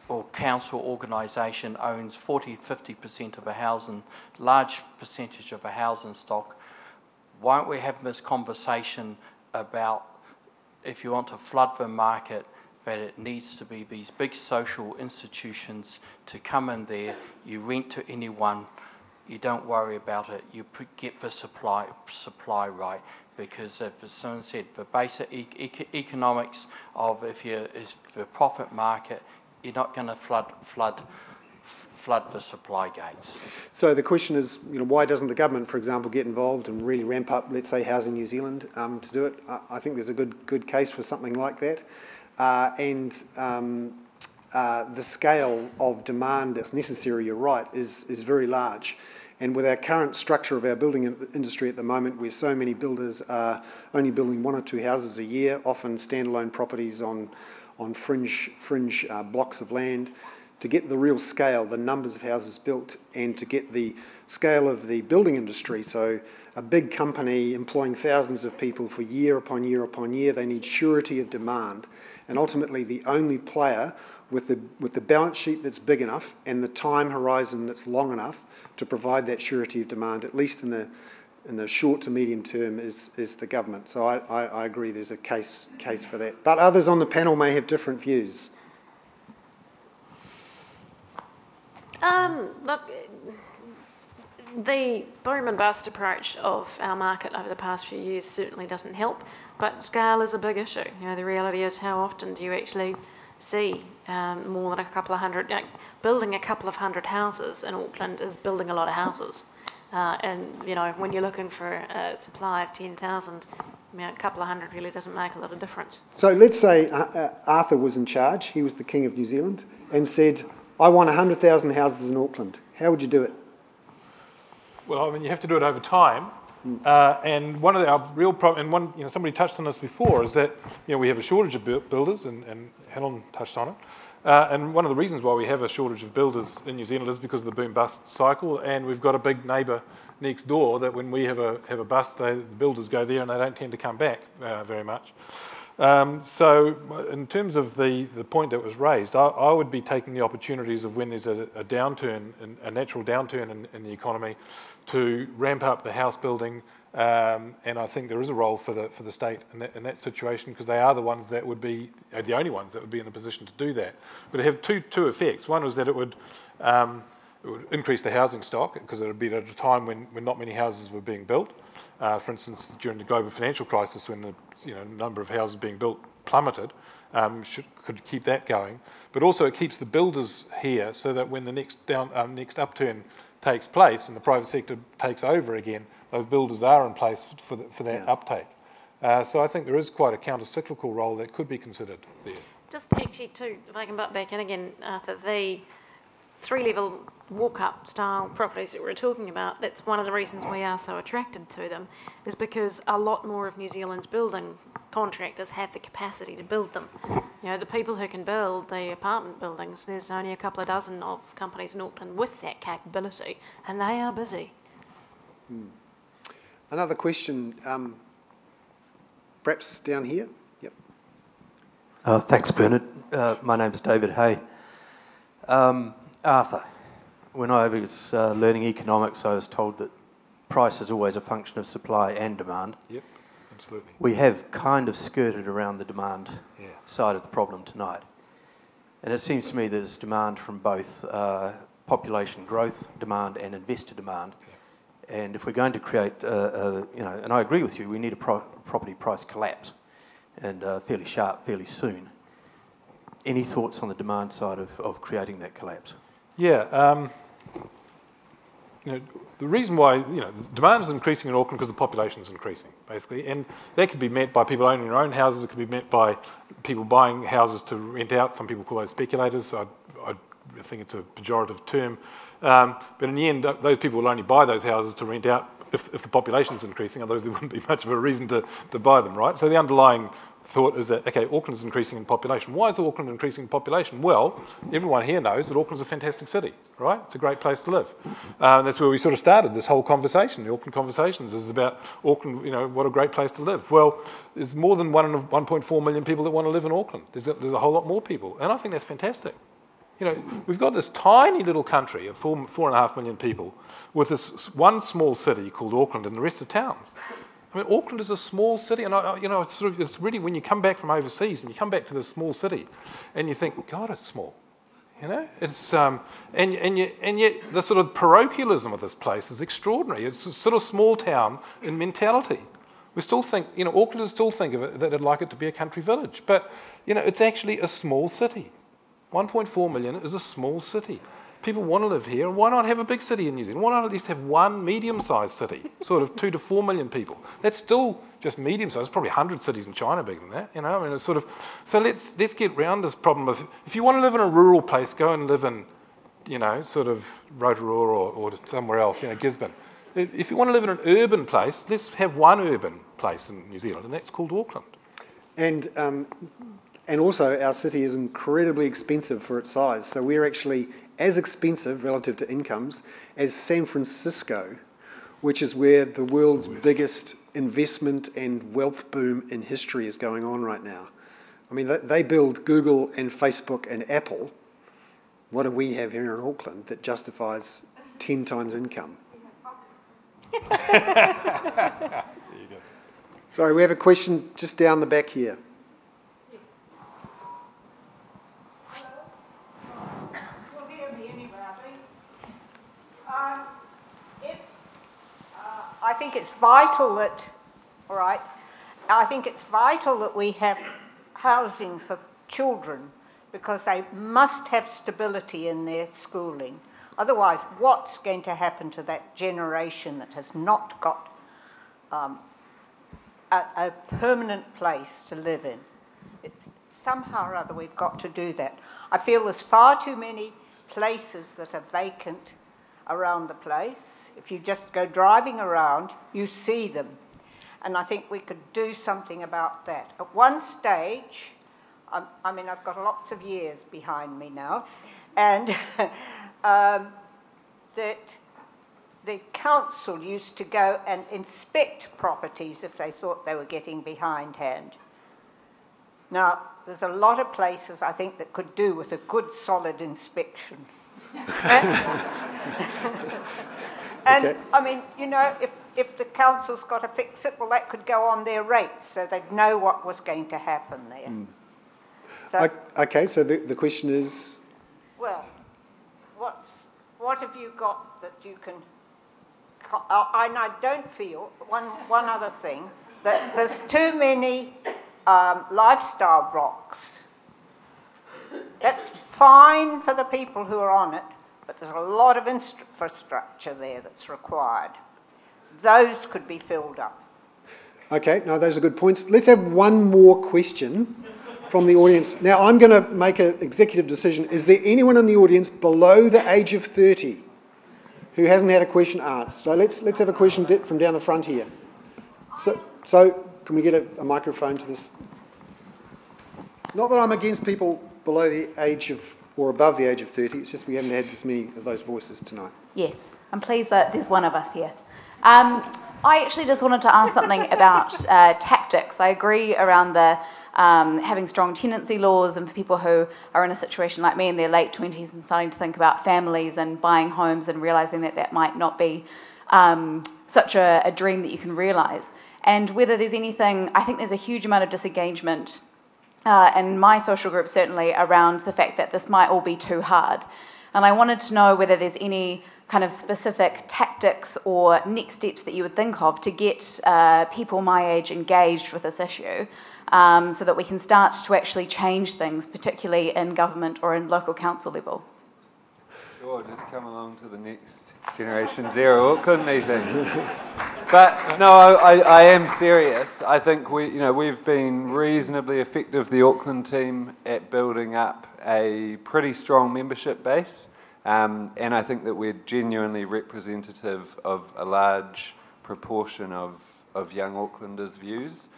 Speaker 17: or council organisation owns 40-50% of a housing, large percentage of a housing stock. Why don't we have this conversation about, if you want to flood the market, that it needs to be these big social institutions to come in there, you rent to anyone, you don't worry about it, you get the supply right. Because as someone said, the basic economics of if the profit market, you're not going to flood the supply gates.
Speaker 1: So the question is, why doesn't the government, for example, get involved and really ramp up, let's say, Housing New Zealand to do it? I think there's a good case for something like that. The scale of demand that's necessary, you're right, is very large. And with our current structure of our building industry at the moment, where so many builders are only building 1 or 2 houses a year, often standalone properties on fringe blocks of land, to get the real scale, the numbers of houses built, and to get the scale of the building industry, so a big company employing thousands of people for year upon year upon year, they need surety of demand. And ultimately the only player with the balance sheet that's big enough and the time horizon that's long enough to provide that surety of demand, at least in the short to medium term, is the government. So I agree there's a case for that. But others on the panel may have different views.
Speaker 2: Look, the boom and bust approach of our market over the past few years certainly doesn't help, but scale is a big issue. The reality is, how often do you actually see more than a couple of hundred, building a couple of hundred houses in Auckland is building a lot of houses. And when you're looking for a supply of 10,000, a couple of hundred really doesn't make a lot of difference.
Speaker 1: So let's say Arthur was in charge, he was the King of New Zealand, and said, I want 100,000 houses in Auckland. How would you do it?
Speaker 9: Well, you have to do it over time. And one of our real problems, and somebody touched on this before, is that we have a shortage of builders, and Helen touched on it. And one of the reasons why we have a shortage of builders in New Zealand is because of the boom-bust cycle, and we've got a big neighbour next door that when we have a bust, the builders go there and they don't tend to come back very much. So in terms of the point that was raised, I would be taking the opportunities of when there's a downturn, a natural downturn in the economy, to ramp up the house building, and I think there is a role for the state in that situation, because they are the ones that would be the only ones that would be in a position to do that. But it have two effects. One was that it would increase the housing stock, because it would be at a time when not many houses were being built. For instance, during the global financial crisis, when the number of houses being built plummeted, could keep that going. But also it keeps the builders here, so that when the next upturn takes place and the private sector takes over again, those builders are in place for that uptake. So I think there is quite a counter-cyclical role that could be considered there.
Speaker 2: Just actually too, if I can butt back in again, Arthur, the three-level walk-up style properties that we were talking about, that's one of the reasons we are so attracted to them, is because a lot more of New Zealand's building contractors have the capacity to build them. The people who can build the apartment buildings, there's only a couple of dozen of companies in Auckland with that capability, and they are busy.
Speaker 1: Another question, perhaps down here? Yep.
Speaker 18: Thanks, Bernard. My name's David Hay. Arthur, when I was learning economics, I was told that price is always a function of supply and demand.
Speaker 9: Yep, absolutely.
Speaker 18: We have kind of skirted around the demand side of the problem tonight. And it seems to me there's demand from both population growth demand and investor demand. Yeah. And if we're going to create, and I agree with you, we need a property price collapse, and fairly sharp, fairly soon. Any thoughts on the demand side of creating that collapse?
Speaker 9: Yeah, the reason why demand is increasing in Auckland because the population is increasing, basically, and that could be met by people owning their own houses. It could be met by people buying houses to rent out. Some people call those speculators. I think it's a pejorative term, but in the end, those people will only buy those houses to rent out if the population is increasing. Otherwise, there wouldn't be much of a reason to buy them, right? So the underlying thought is that, okay, Auckland's increasing in population. Why is Auckland increasing in population? Well, everyone here knows that Auckland's a fantastic city, right? It's a great place to live. That's where we sort of started this whole conversation. The Auckland Conversations is about Auckland, what a great place to live. Well, there's more than 1.4 million people that want to live in Auckland. There's a whole lot more people, and I think that's fantastic. We've got this tiny little country of 4.5 million people with this one small city called Auckland and the rest are towns. I mean, Auckland is a small city, and it's really, when you come back from overseas and you come back to this small city, and you think, God, it's small, it's and yet the sort of parochialism of this place is extraordinary. It's a sort of small town in mentality. We still think, Aucklanders still think of it that they'd like it to be a country village, but it's actually a small city. 1.4 million is a small city. People want to live here, and why not have a big city in New Zealand? Why not at least have one medium-sized city, sort of 2 to 4 million people? That's still just medium-sized. There's probably 100 cities in China bigger than that, it's sort of... So let's get round this problem of, if you want to live in a rural place, go and live in, sort of Rotorua or somewhere else, Gisborne. If you want to live in an urban place, let's have one urban place in New Zealand, and that's called Auckland.
Speaker 1: And also, our city is incredibly expensive for its size. So we're actually as expensive relative to incomes as San Francisco, which is where the world's biggest investment and wealth boom in history is going on right now. I mean, they build Google and Facebook and Apple. What do we have here in Auckland that justifies 10 times income?
Speaker 9: There you go.
Speaker 1: Sorry, we have a question just down the back here.
Speaker 12: I think it's vital that, I think it's vital that we have housing for children because they must have stability in their schooling. Otherwise, what's going to happen to that generation that has not got a permanent place to live in? It's somehow or other we've got to do that. I feel there's far too many places that are vacant around the place. If you just go driving around, you see them. And I think we could do something about that. At one stage, I mean, I've got lots of years behind me now, and that the council used to go and inspect properties if they thought they were getting behindhand. Now, there's a lot of places, I think, that could do with a good, solid inspection. And okay. I mean, you know, if the council's got to fix it, well, that could go on their rates, so they'd know what was going to happen there. Mm. So,
Speaker 1: okay, so the question is?
Speaker 12: Well, what have you got that you can... And I don't feel, one other thing, that there's too many lifestyle blocks. That's fine for the people who are on it, but there's a lot of infrastructure there that's required. Those could be filled up.
Speaker 1: Okay, no, those are good points. Let's have one more question from the audience. Now, I'm going to make an executive decision. Is there anyone in the audience below the age of 30 who hasn't had a question asked? So let's have a question from down the front here. So can we get a microphone to this? Not that I'm against people below the age of, or above the age of 30, it's just we haven't had this many of those voices tonight.
Speaker 19: Yes, I'm pleased that there's one of us here. I actually just wanted to ask something about tactics. I agree around the having strong tenancy laws, and for people who are in a situation like me in their late 20s and starting to think about families and buying homes and realising that that might not be such a dream that you can realise. And whether there's anything, I think there's a huge amount of disengagement in my social group certainly around the fact that this might all be too hard. And I wanted to know whether there's any kind of specific tactics or next steps that you would think of to get people my age engaged with this issue, so that we can start to actually change things, particularly in government or in local council level.
Speaker 10: Sure, just come along to the next Generation Zero Auckland meeting. But no, I am serious. I think we've been reasonably effective, the Auckland team, at building up a pretty strong membership base. And I think that we're genuinely representative of a large proportion of young Aucklanders' views.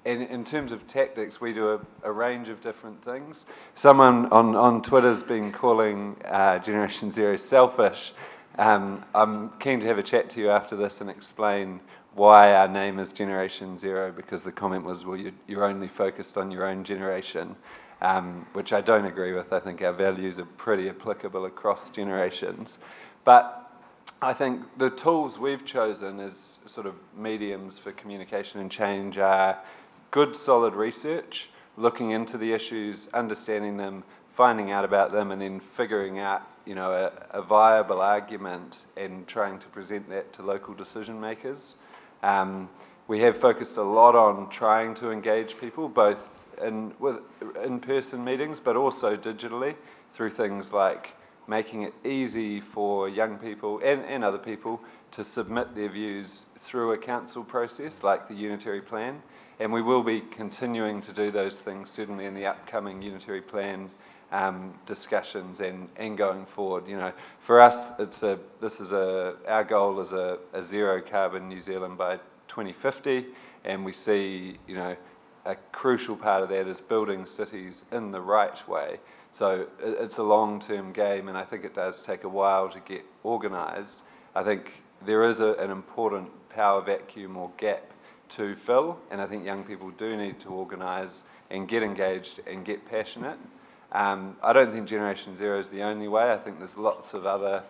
Speaker 10: In terms of tactics, we do a range of different things. Someone on Twitter's been calling Generation Zero selfish. I'm keen to have a chat to you after this and explain why our name is Generation Zero, because the comment was, well, you're only focused on your own generation. Which I don't agree with. I think our values are pretty applicable across generations. But I think the tools we've chosen as sort of mediums for communication and change are good, solid research, looking into the issues, understanding them, finding out about them, and then figuring out, a viable argument and trying to present that to local decision makers. We have focused a lot on trying to engage people, both in-person meetings, but also digitally through things like making it easy for young people and other people to submit their views through a council process like the Unitary Plan. And we will be continuing to do those things certainly in the upcoming Unitary Plan discussions and going forward. For us, our goal is a zero carbon New Zealand by 2050, and we see, a crucial part of that is building cities in the right way. So it's a long-term game, and I think it does take a while to get organised. I think there is an important power vacuum or gap to fill, and I think young people do need to organise and get engaged and get passionate. I don't think Generation Zero is the only way. I think there's lots of other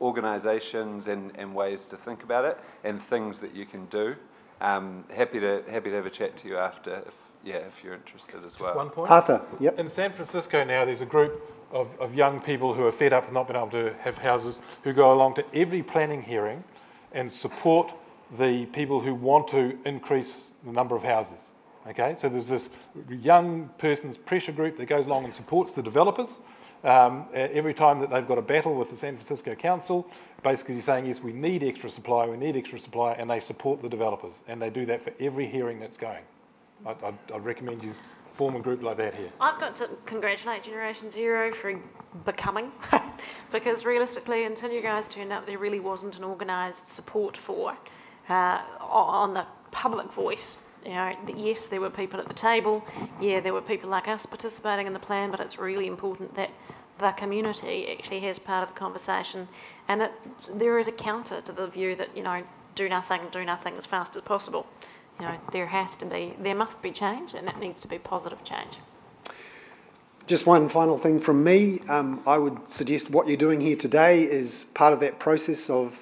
Speaker 10: organisations and ways to think about it and things that you can do. Happy to have a chat to you after if you're interested as well.
Speaker 9: Just one point.
Speaker 1: Arthur, yep.
Speaker 9: In San Francisco now, there's a group of young people who are fed up with not being able to have houses, who go along to every planning hearing and support the people who want to increase the number of houses. Okay, so there's this young person's pressure group that goes along and supports the developers. Every time that they've got a battle with the San Francisco Council, basically saying, yes, we need extra supply, and they support the developers, and they do that for every hearing that's going. I'd recommend you form a group like that here?
Speaker 2: I've got to congratulate Generation Zero for becoming, because realistically, until you guys turned up, there really wasn't an organised support for on the public voice. You know, yes, there were people at the table, yeah, there were people like us participating in the plan, but it's really important that the community actually has part of the conversation, and that there is a counter to the view that, you know, do nothing as fast as possible. You know, there must be change, and it needs to be positive change.
Speaker 1: Just one final thing from me. I would suggest what you're doing here today is part of that process of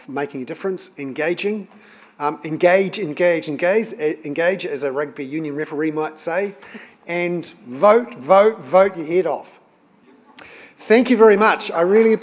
Speaker 1: making a difference, engaging. Engage, as a rugby union referee might say, and vote your head off. Thank you very much. I really appreciate